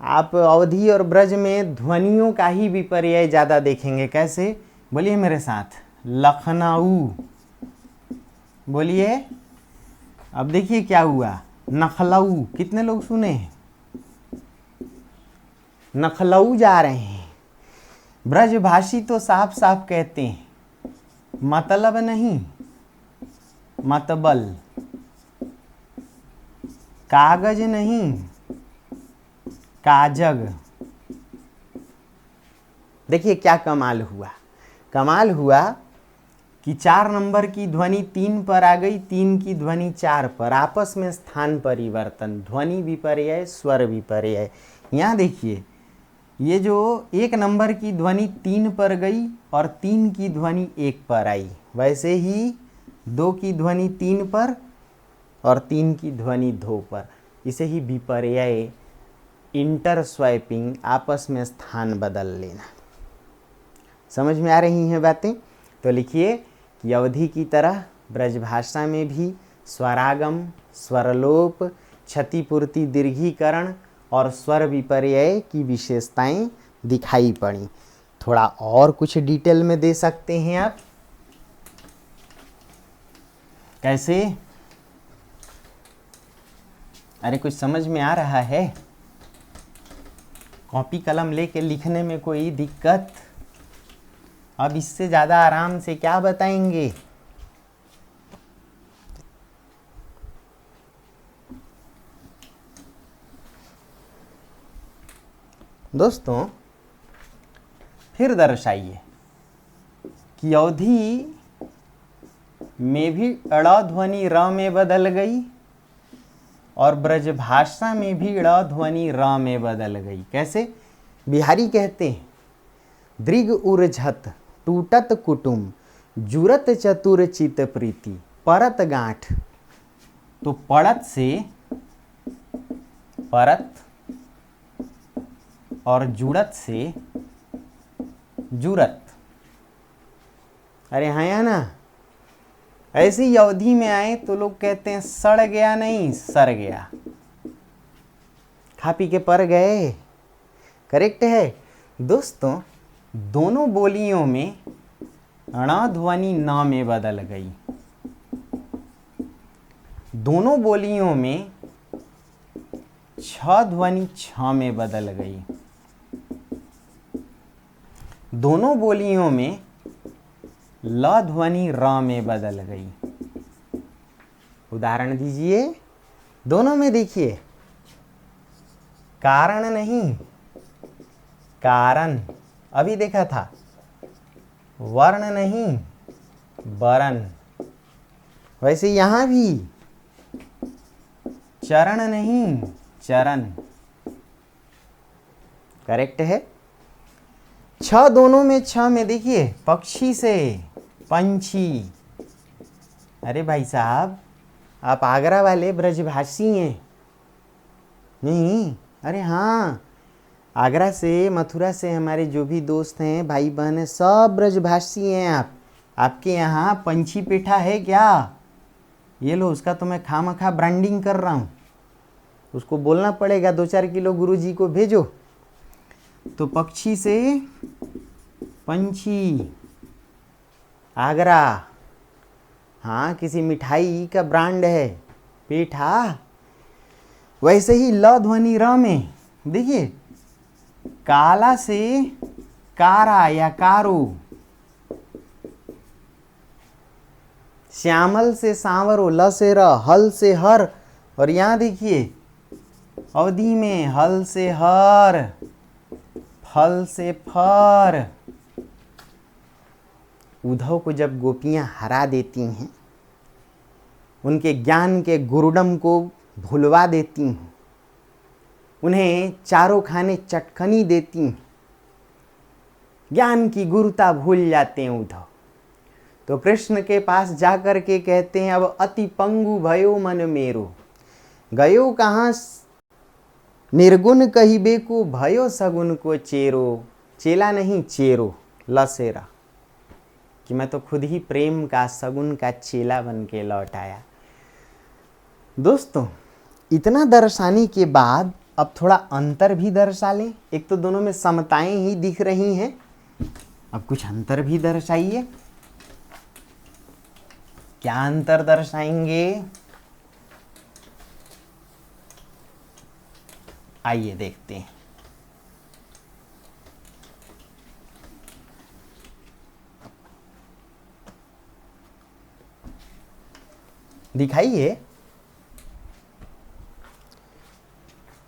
आप अवधि और ब्रज में ध्वनियों का ही विपर्यय ज़्यादा देखेंगे। कैसे? बोलिए मेरे साथ, लखनऊ। बोलिए। अब देखिए क्या हुआ, नखलऊ। कितने लोग सुने हैं? नखलऊ जा रहे हैं। ब्रजभाषी तो साफ साफ कहते हैं मतलब नहीं, मतबल। कागज नहीं, काजग। देखिए क्या कमाल हुआ। कमाल हुआ कि 4 नंबर की ध्वनि 3 पर आ गई, 3 की ध्वनि 4 पर। आपस में स्थान परिवर्तन, ध्वनि विपर्यय, स्वर विपर्यय। यहाँ देखिए, ये जो 1 नंबर की ध्वनि 3 पर गई और 3 की ध्वनि 1 पर आई, वैसे ही 2 की ध्वनि 3 पर और 3 की ध्वनि 2 पर। इसे ही विपर्यय, इंटर स्वैपिंग, आपस में स्थान बदल लेना। समझ में आ रही हैं बातें? तो लिखिए कि अवधि की तरह ब्रजभाषा में भी स्वरागम, स्वरलोप, क्षतिपूर्ति, दीर्घीकरण और स्वर विपर्यय की विशेषताएं दिखाई पड़ी। थोड़ा और कुछ डिटेल में दे सकते हैं आप। कैसे? अरे कुछ समझ में आ रहा है? कॉपी कलम लेके लिखने में कोई दिक्कत? अब इससे ज़्यादा आराम से क्या बताएंगे? दोस्तों फिर दर्शाइए कि अवधि में भी ड़ ध्वनि र में बदल गई और ब्रजभाषा में भी ड़ ध्वनि र में बदल गई। कैसे? बिहारी कहते हैं दृग उर्झत टूटत कुटुम, जुरत चतुर चित प्रीति, परत गांठ। तो पड़त से परत और जुड़त से जुरत। अरे हाँ या ना? ऐसी ही अवधि में आए तो लोग कहते हैं सड़ गया नहीं, सर गया। खा पी के पर गए। करेक्ट है दोस्तों। दोनों बोलियों में ण ध्वनि न में बदल गई। दोनों बोलियों में छ ध्वनि छ में बदल गई। दोनों बोलियों में ल ध्वनि र में बदल गई। उदाहरण दीजिए। दोनों में देखिए, कारण नहीं, कारण अभी देखा था। वर्ण नहीं, वरण। वैसे यहां भी चरण नहीं, चरण। करेक्ट है। छ दोनों में छ में देखिए, पक्षी से पंछी। अरे भाई साहब, आप आगरा वाले ब्रजभाषी हैं? नहीं? अरे हाँ, आगरा से, मथुरा से हमारे जो भी दोस्त हैं, भाई बहन हैं, सब ब्रजभाषी हैं। आपके यहाँ पंछी पेठा है क्या? ये लो, उसका तो मैं खामखा ब्रांडिंग कर रहा हूँ। उसको बोलना पड़ेगा 2-4 किलो गुरुजी को भेजो। तो पक्षी से पंछी, आगरा। हाँ, किसी मिठाई का ब्रांड है, पेठा। वैसे ही ल ध्वनि र में देखिए, काला से कारा या कारो, श्यामल से सांवरो, ल से र, हल से हर। और यहाँ देखिए अवधि में हल से हर, फल से फर। उद्धव को जब गोपियां हरा देती हैं, उनके ज्ञान के गुरुडम को भुलवा देती हैं, उन्हें चारों खाने चटकनी देती हैं, ज्ञान की गुरुता भूल जाते हैं उद्धव। तो कृष्ण के पास जाकर के कहते हैं, अब अति पंगु भयो मन मेरो, गयो कहाँ निर्गुण कहिबे को, भयो सगुन को चेरो, चेला नहीं चेरो लसेरा, कि मैं तो खुद ही प्रेम का सगुन का चेला बन के लौट आया। दोस्तों, इतना दर्शाने के बाद अब थोड़ा अंतर भी दर्शा लें। एक तो दोनों में समताएं ही दिख रही हैं, अब कुछ अंतर भी दर्शाइए। क्या अंतर दर्शाएंगे, आइए देखते हैं। दिखाइए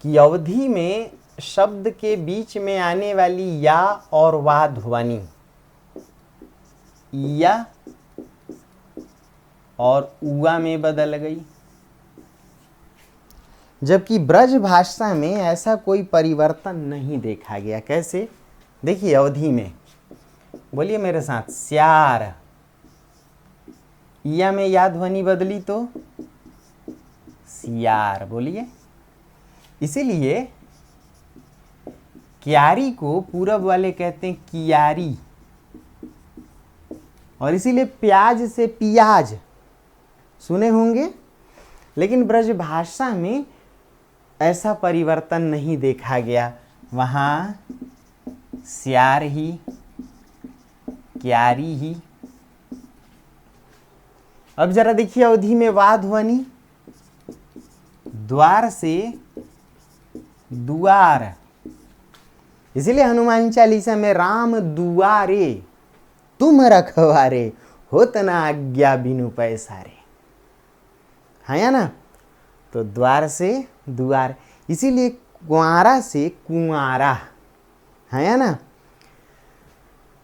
कि अवधि में शब्द के बीच में आने वाली या और वा ध्वनि या और उआ में बदल गई, जबकि ब्रज भाषा में ऐसा कोई परिवर्तन नहीं देखा गया। कैसे? देखिए, अवधि में, बोलिए मेरे साथ, स्यार, या में या ध्वनि बदली तो सियार, बोलिए। इसीलिए क्यारी को पूरब वाले कहते हैं कियारी, और इसीलिए प्याज से पियाज सुने होंगे। लेकिन ब्रज भाषा में ऐसा परिवर्तन नहीं देखा गया, वहाँ स्यार ही, क्यारी ही। अब जरा देखिए, अवधि में वा ध्वनि, द्वार से दुआर, इसीलिए हनुमान चालीसा में राम दुआरे तुम रखवारे, होत न आज्ञा बिनु पैसारे, है या ना। तो द्वार से दुआर, इसीलिए कुआरा से कुआरा, है या ना।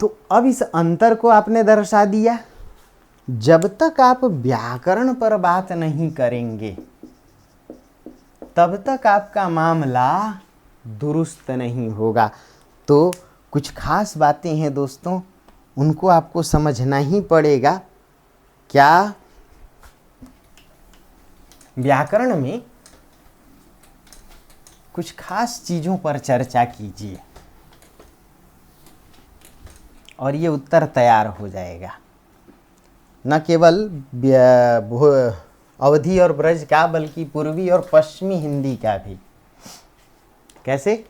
तो अब इस अंतर को आपने दर्शा दिया। जब तक आप व्याकरण पर बात नहीं करेंगे तब तक आपका मामला दुरुस्त नहीं होगा। तो कुछ खास बातें हैं दोस्तों, उनको आपको समझना ही पड़ेगा। क्या? व्याकरण में कुछ खास चीजों पर चर्चा कीजिए और ये उत्तर तैयार हो जाएगा। न केवल अवधि और ब्रज का, बल्कि पूर्वी और पश्चिमी हिंदी का भी। कैसे?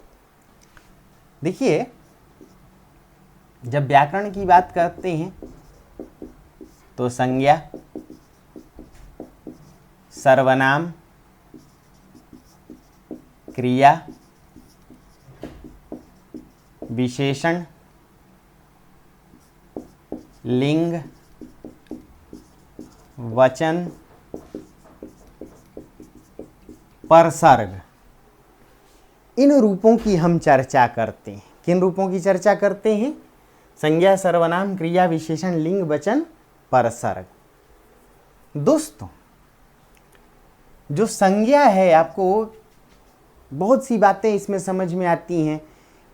देखिए, जब व्याकरण की बात करते हैं तो संज्ञा, सर्वनाम, क्रिया, विशेषण, लिंग, वचन, परसर्ग, इन रूपों की हम चर्चा करते हैं। किन रूपों की चर्चा करते हैं? संज्ञा, सर्वनाम, क्रिया, विशेषण, लिंग, वचन, परसर्ग। दोस्तों, जो संज्ञा है, आपको बहुत सी बातें इसमें समझ में आती हैं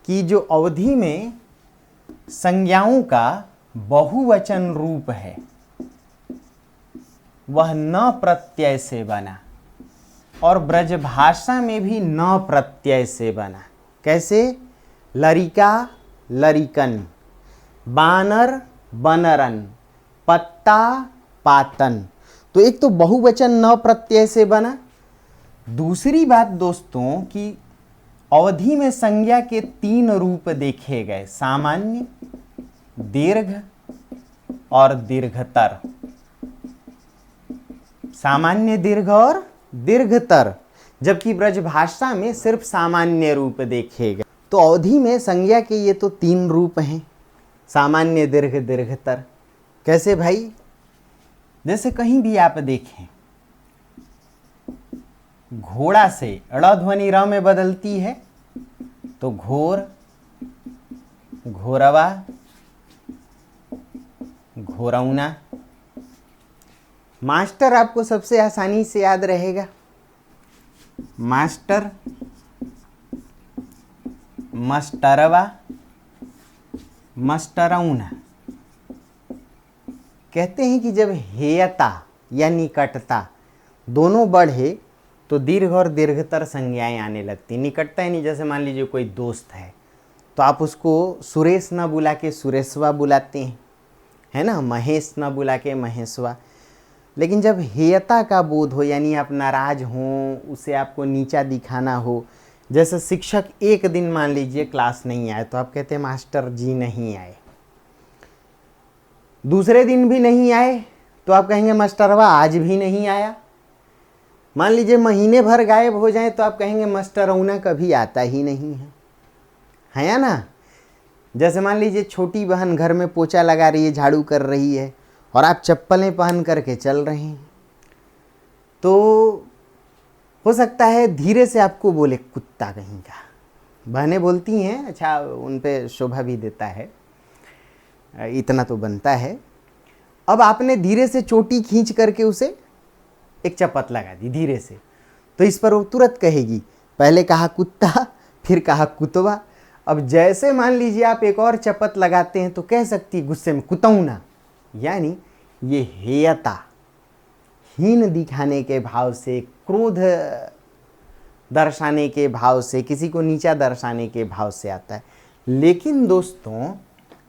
कि जो अवधि में संज्ञाओं का बहुवचन रूप है वह न प्रत्यय से बना, और ब्रज भाषा में भी न प्रत्यय से बना। कैसे? लरिका, लरिकन, बानर, बनरन, पत्ता, पातन। तो एक तो बहुवचन न प्रत्यय से बना। दूसरी बात दोस्तों कि अवधि में संज्ञा के 3 रूप देखे गए, सामान्य, दीर्घ और दीर्घतर। सामान्य, दीर्घ और दीर्घतर, जबकि ब्रज भाषा में सिर्फ सामान्य रूप देखे गए। तो अवधि में संज्ञा के ये तो 3 रूप हैं, सामान्य, दीर्घ, दीर्घतर। कैसे भाई? जैसे कहीं भी आप देखें, घोड़ा से ड़ ध्वनि र में बदलती है तो घोर, घोरवा, घोरौना। मास्टर आपको सबसे आसानी से याद रहेगा, मास्टर, मस्टरवा, मस्टरौना। कहते हैं कि जब हेयता या निकटता दोनों बढ़े तो दीर्घ और दीर्घतर संज्ञाएं आने लगती। निकटता यानी जैसे मान लीजिए कोई दोस्त है तो आप उसको सुरेश ना बुला के सुरेशवा बुलाते हैं, है ना, महेश ना बुला के महेशवा। लेकिन जब हेयता का बोध हो यानी आप नाराज हों, उसे आपको नीचा दिखाना हो, जैसे शिक्षक एक दिन मान लीजिए क्लास नहीं आए तो आप कहते हैं मास्टर जी नहीं आए। दूसरे दिन भी नहीं आए तो आप कहेंगे मास्टरवा आज भी नहीं आया। मान लीजिए महीने भर गायब हो जाए तो आप कहेंगे मास्टरौना कभी आता ही नहीं है या ना। जैसे मान लीजिए छोटी बहन घर में पोछा लगा रही है, झाड़ू कर रही है और आप चप्पलें पहन करके चल रहे हैं तो हो सकता है धीरे से आपको बोले कुत्ता कहीं का। बहनें बोलती हैं, अच्छा उन पे शोभा भी देता है, इतना तो बनता है। अब आपने धीरे से चोटी खींच करके उसे एक चपत लगा दी धीरे से, तो इस पर वो तुरंत कहेगी, पहले कहा कुत्ता फिर कहा कुतवा। अब जैसे मान लीजिए आप एक और चपत लगाते हैं तो कह सकती गुस्से में कुतौना। यानी ये हेयता, हीन दिखाने के भाव से, क्रोध दर्शाने के भाव से, किसी को नीचा दर्शाने के भाव से आता है। लेकिन दोस्तों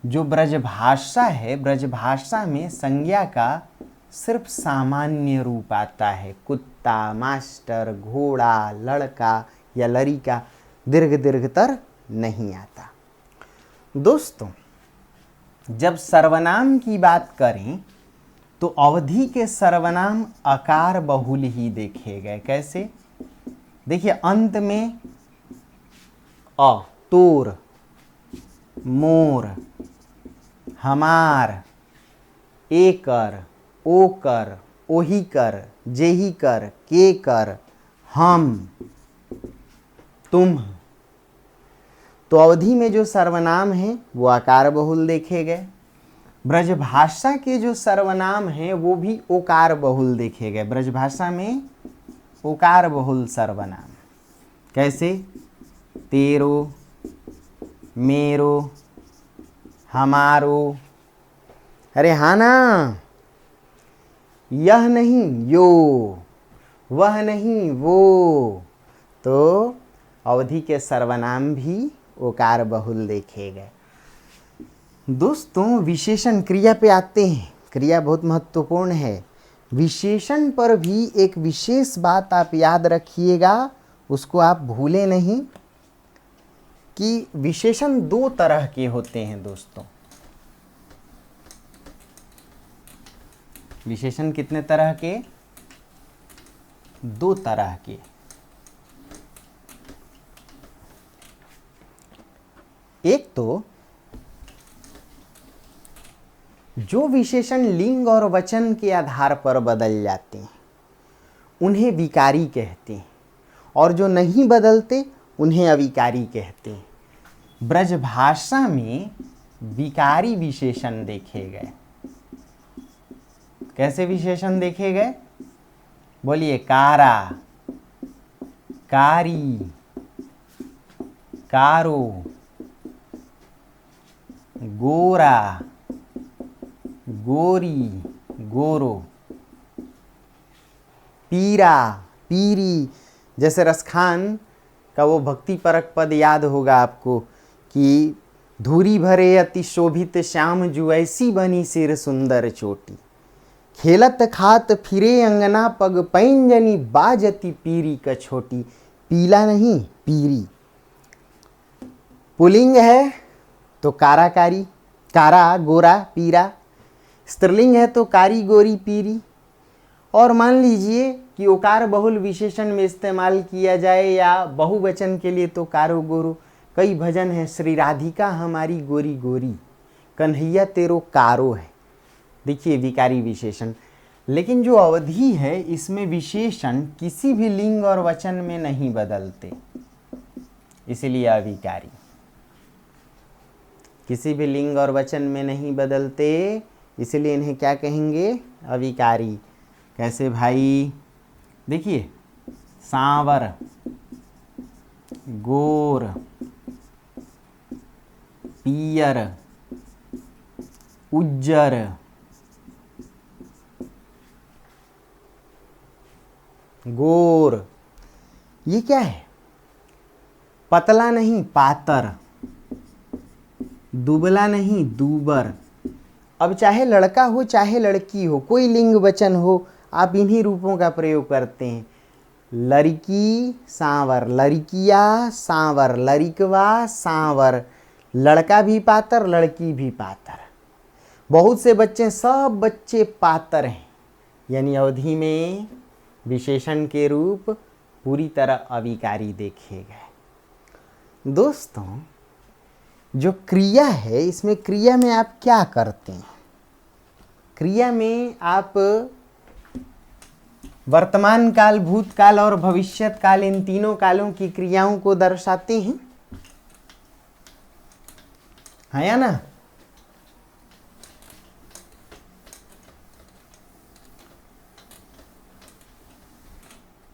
जो ब्रजभाषा है, ब्रजभाषा में संज्ञा का सिर्फ सामान्य रूप आता है। कुत्ता, मास्टर, घोड़ा, लड़का या लड़िका, दीर्घ दीर्घतर नहीं आता। दोस्तों जब सर्वनाम की बात करें तो अवधि के सर्वनाम आकार बहुल ही देखे गए। कैसे? देखिए अंत में अ, तोर, मोर, हमार, एकर, ओकर, ओही कर, जेही कर, के कर, हम, तुम। तो अवधि में जो सर्वनाम हैं वो आकार बहुल देखे गए। ब्रजभाषा के जो सर्वनाम हैं वो भी ओकार बहुल देखे गए। ब्रजभाषा में ओकार बहुल सर्वनाम कैसे? तेरो, मेरो, हमारो। अरे हाँ ना, यह नहीं यो, वह नहीं वो। तो अवधि के सर्वनाम भी ओकार बहुल देखे गए। दोस्तों विशेषण क्रिया पे आते हैं। क्रिया बहुत महत्वपूर्ण है। विशेषण पर भी एक विशेष बात आप याद रखिएगा, उसको आप भूलें नहीं कि विशेषण दो तरह के होते हैं दोस्तों। विशेषण कितने तरह के? दो तरह के। एक तो जो विशेषण लिंग और वचन के आधार पर बदल जाते हैं उन्हें विकारी कहते हैं, और जो नहीं बदलते उन्हें अविकारी कहते हैं। ब्रजभाषा में विकारी विशेषण देखे गए। कैसे विशेषण देखे गए? बोलिए। कारा, कारी, कारो, गोरा, गोरी, गोरो, पीरा, पीरी। जैसे रसखान का वो भक्ति परक पद याद होगा आपको कि धूरी भरे अति शोभित श्याम जु ऐसी बनी सिर सुंदर चोटी, खेलत खात फिरे अंगना पग पैंजनी बाजती पीरी कछोटी। पीला नहीं, पीरी। पुल्लिंग है तो काराकारी, कारा, गोरा, पीरा। स्त्रीलिंग है तो कारी, गोरी, पीरी। और मान लीजिए कि ओकार बहुल विशेषण में इस्तेमाल किया जाए या बहुवचन के लिए तो कारो, गोरो। कई भजन है, श्री राधिका हमारी गोरी गोरी, कन्हैया तेरो कारो है। देखिए विकारी विशेषण। लेकिन जो अवधि है इसमें विशेषण किसी भी लिंग और वचन में नहीं बदलते, इसलिए अविकारी। किसी भी लिंग और वचन में नहीं बदलते, इसलिए इन्हें क्या कहेंगे? अविकारी। कैसे भाई? देखिए, सांवर, गोर, पियर, उज्जर, गोर, ये क्या है? पतला नहीं पातर, दुबला नहीं दूबर। अब चाहे लड़का हो चाहे लड़की हो, कोई लिंग वचन हो, आप इन्हीं रूपों का प्रयोग करते हैं। लड़की सांवर, लड़किया सांवर, लड़कवा सांवर, लड़का भी पातर लड़की भी पातर। बहुत से बच्चे, सब बच्चे पातर हैं, यानी अवधि में विशेषण के रूप पूरी तरह अविकारी देखे गए। दोस्तों, जो क्रिया है, इसमें क्रिया में आप क्या करते हैं? क्रिया में आप वर्तमान काल, भूतकाल और भविष्यत काल, इन तीनों कालों की क्रियाओं को दर्शाते हैं, है या ना?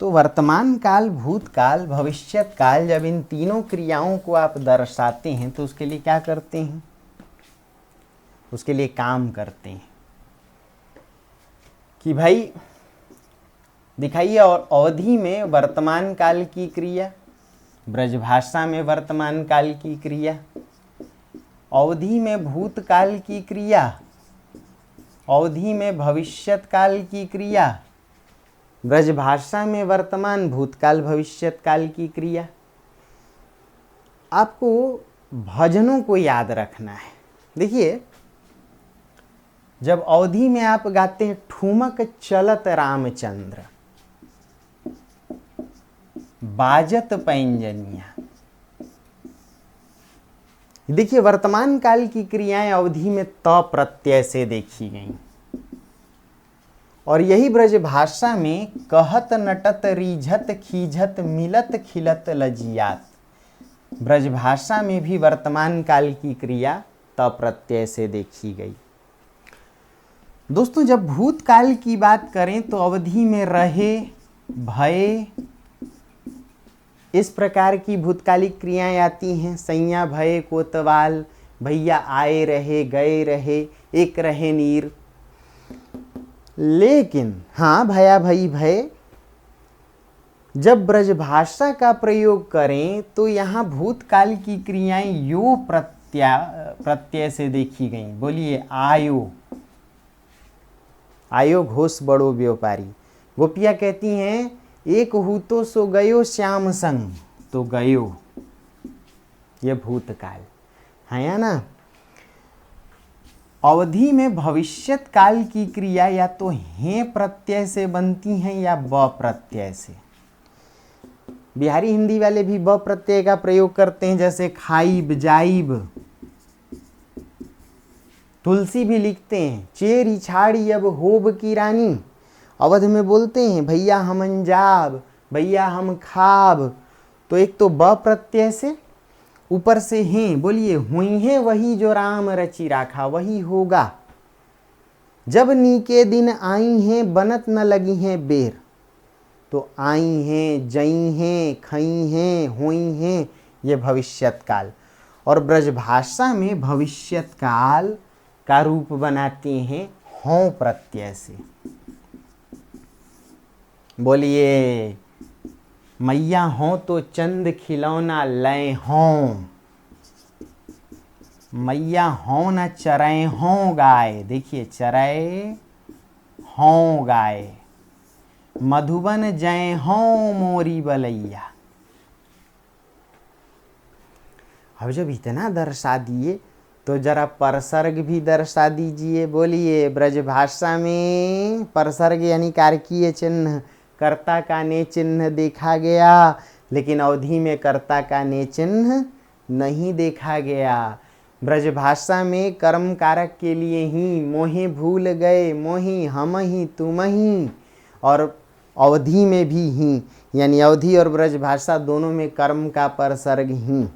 तो वर्तमान काल, भूतकाल, भविष्यत काल, जब इन तीनों क्रियाओं को आप दर्शाते हैं तो उसके लिए क्या करते हैं? उसके लिए काम करते हैं कि भाई दिखाइए, और अवधि में वर्तमान काल की क्रिया, ब्रजभाषा में वर्तमान काल की क्रिया, अवधि में भूतकाल की क्रिया, अवधि में भविष्यत काल की क्रिया, ब्रजभाषा में वर्तमान, भूतकाल, भविष्यत काल की क्रिया। आपको भजनों को याद रखना है। देखिए, जब अवधि में आप गाते हैं ठुमक चलत रामचंद्र, बाजत पैंजनिया, देखिए वर्तमान काल की क्रियाएं अवधि में त प्रत्यय से देखी गई, और यही ब्रजभाषा में कहत नटत रीझत खीझत मिलत खिलत लजियात, ब्रजभाषा में भी वर्तमान काल की क्रिया त प्रत्यय से देखी गई। दोस्तों, जब भूतकाल की बात करें तो अवधि में रहे, भये, इस प्रकार की भूतकालिक क्रियाएं आती हैं। सैया भये कोतवाल, भैया आए रहे गए रहे, एक रहे नीर। लेकिन हाँ, भया भई भय, जब ब्रजभाषा का प्रयोग करें तो यहाँ भूतकाल की क्रियाएं यो प्रत्यय से देखी गई। बोलिए आयो, आयो घोष बड़ो व्यापारी। गोपियाँ कहती हैं एक हु तो सो गयो श्याम संग, तो गयो, ये भूतकाल है या ना? अवधि में भविष्यत काल की क्रिया या तो हे प्रत्यय से बनती हैं या ब प्रत्यय से। बिहारी हिंदी वाले भी ब प्रत्यय का प्रयोग करते हैं, जैसे खाइब जाइब। तुलसी भी लिखते हैं चेरी छाड़ी अब होब की रानी। अवध में बोलते हैं भैया हम अंजाब, भैया हम खाब। तो एक तो ब प्रत्यय से, ऊपर से हैं। बोलिए हुई है वही जो राम रचि राखा, वही होगा। जब नीके दिन आई हैं बनत न लगी हैं बेर, तो आई हैं, जई हैं, खई हैं, हुई हैं, ये भविष्यत काल। और ब्रजभाषा में भविष्यत काल का रूप बनाते हैं हों प्रत्यय से। बोलिए मैया हों तो चंद खिलौना लय हों, मैया हों न चरय हों गाय। देखिए चरय हों गाय, मधुबन जय हों मोरी बलैया। अब जब इतना दर्शा दिए तो जरा परसर्ग भी दर्शा दीजिए। बोलिए ब्रजभाषा में परसर्ग यानी कारकीय चिन्ह, कर्ता का ने चिन्ह देखा गया, लेकिन अवधि में कर्ता का ने चिन्ह नहीं देखा गया। ब्रजभाषा में कर्म कारक के लिए ही मोहे भूल गए, मोहि हम ही तुम ही, और अवधि में भी ही, यानी अवधि और ब्रजभाषा दोनों में कर्म का परसर्ग ही।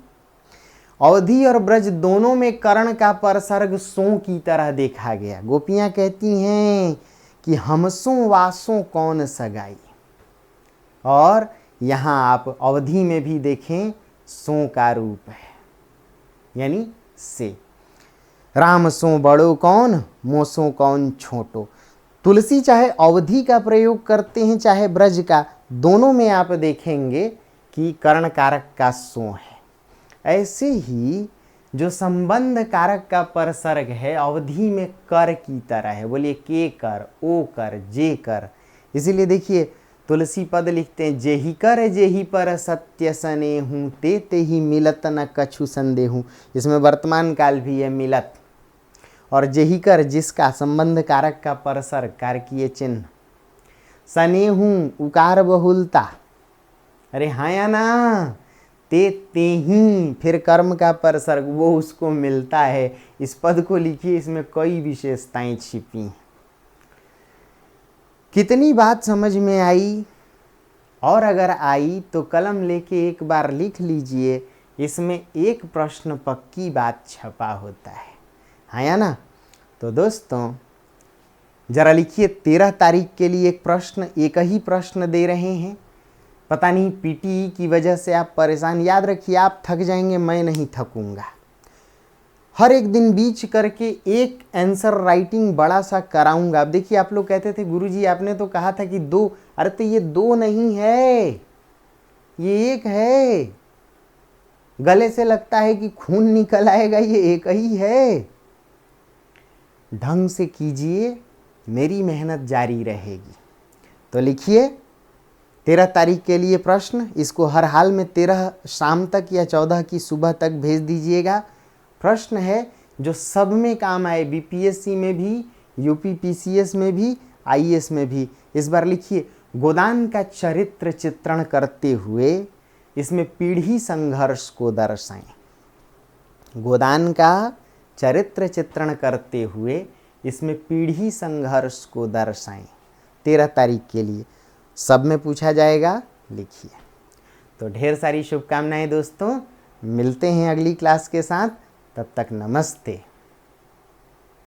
अवधि और ब्रज दोनों में कर्ण का परसर्ग सो की तरह देखा गया। गोपियां कहती हैं कि हमसो वासों कौन सगाई। और यहाँ आप अवधि में भी देखें सो का रूप है, यानी से। राम सो बड़ो कौन, मोसो कौन छोटो। तुलसी चाहे अवधि का प्रयोग करते हैं चाहे ब्रज का, दोनों में आप देखेंगे कि कर्ण कारक का सो है। ऐसे ही जो संबंध कारक का परसर्ग है अवधि में कर की तरह है। बोलिए के कर, ओ कर, जे कर। इसीलिए देखिए तुलसी पद लिखते हैं, जेहि कर जेहि पर सत्य सने हूँ, ते ही मिलत न कछु संदेहूँ। इसमें वर्तमान काल भी है मिलत। और जेहि कर जिसका संबंध कारक का परसर्ग कारकीय चिन्ह, सने हूँ उकार बहुलता, अरे हाँ या ना, ते ही फिर कर्म का परसर्ग वो उसको मिलता है। इस पद को लिखिए, इसमें कई विशेषताएं छिपी हैं। कितनी बात समझ में आई? और अगर आई तो कलम लेके एक बार लिख लीजिए, इसमें एक प्रश्न पक्की बात छपा होता है, हाँ या ना। तो दोस्तों जरा लिखिए, 13 तारीख के लिए एक प्रश्न, एक ही प्रश्न दे रहे हैं। पता नहीं पीटी की वजह से आप परेशान, याद रखिए आप थक जाएंगे, मैं नहीं थकूंगा। हर एक दिन बीच करके एक आंसर राइटिंग बड़ा सा कराऊंगा। अब देखिए आप लोग कहते थे गुरुजी आपने तो कहा था कि 2, अरे तो ये 2 नहीं है, ये एक है। गले से लगता है कि खून निकल आएगा, ये एक ही है। ढंग से कीजिए, मेरी मेहनत जारी रहेगी। तो लिखिए 13 तारीख के लिए प्रश्न, इसको हर हाल में 13 शाम तक या 14 की सुबह तक भेज दीजिएगा। प्रश्न है जो सब में काम आए, बीपीएससी में भी, यूपी पीसीएस में भी, आईएएस में भी। इस बार लिखिए, गोदान का चरित्र चित्रण करते हुए इसमें पीढ़ी संघर्ष को दर्शाएं। गोदान का चरित्र चित्रण करते हुए इसमें पीढ़ी संघर्ष को दर्शाएं। 13 तारीख के लिए सब में पूछा जाएगा, लिखिए। तो ढेर सारी शुभकामनाएं दोस्तों, मिलते हैं अगली क्लास के साथ, तब तक नमस्ते।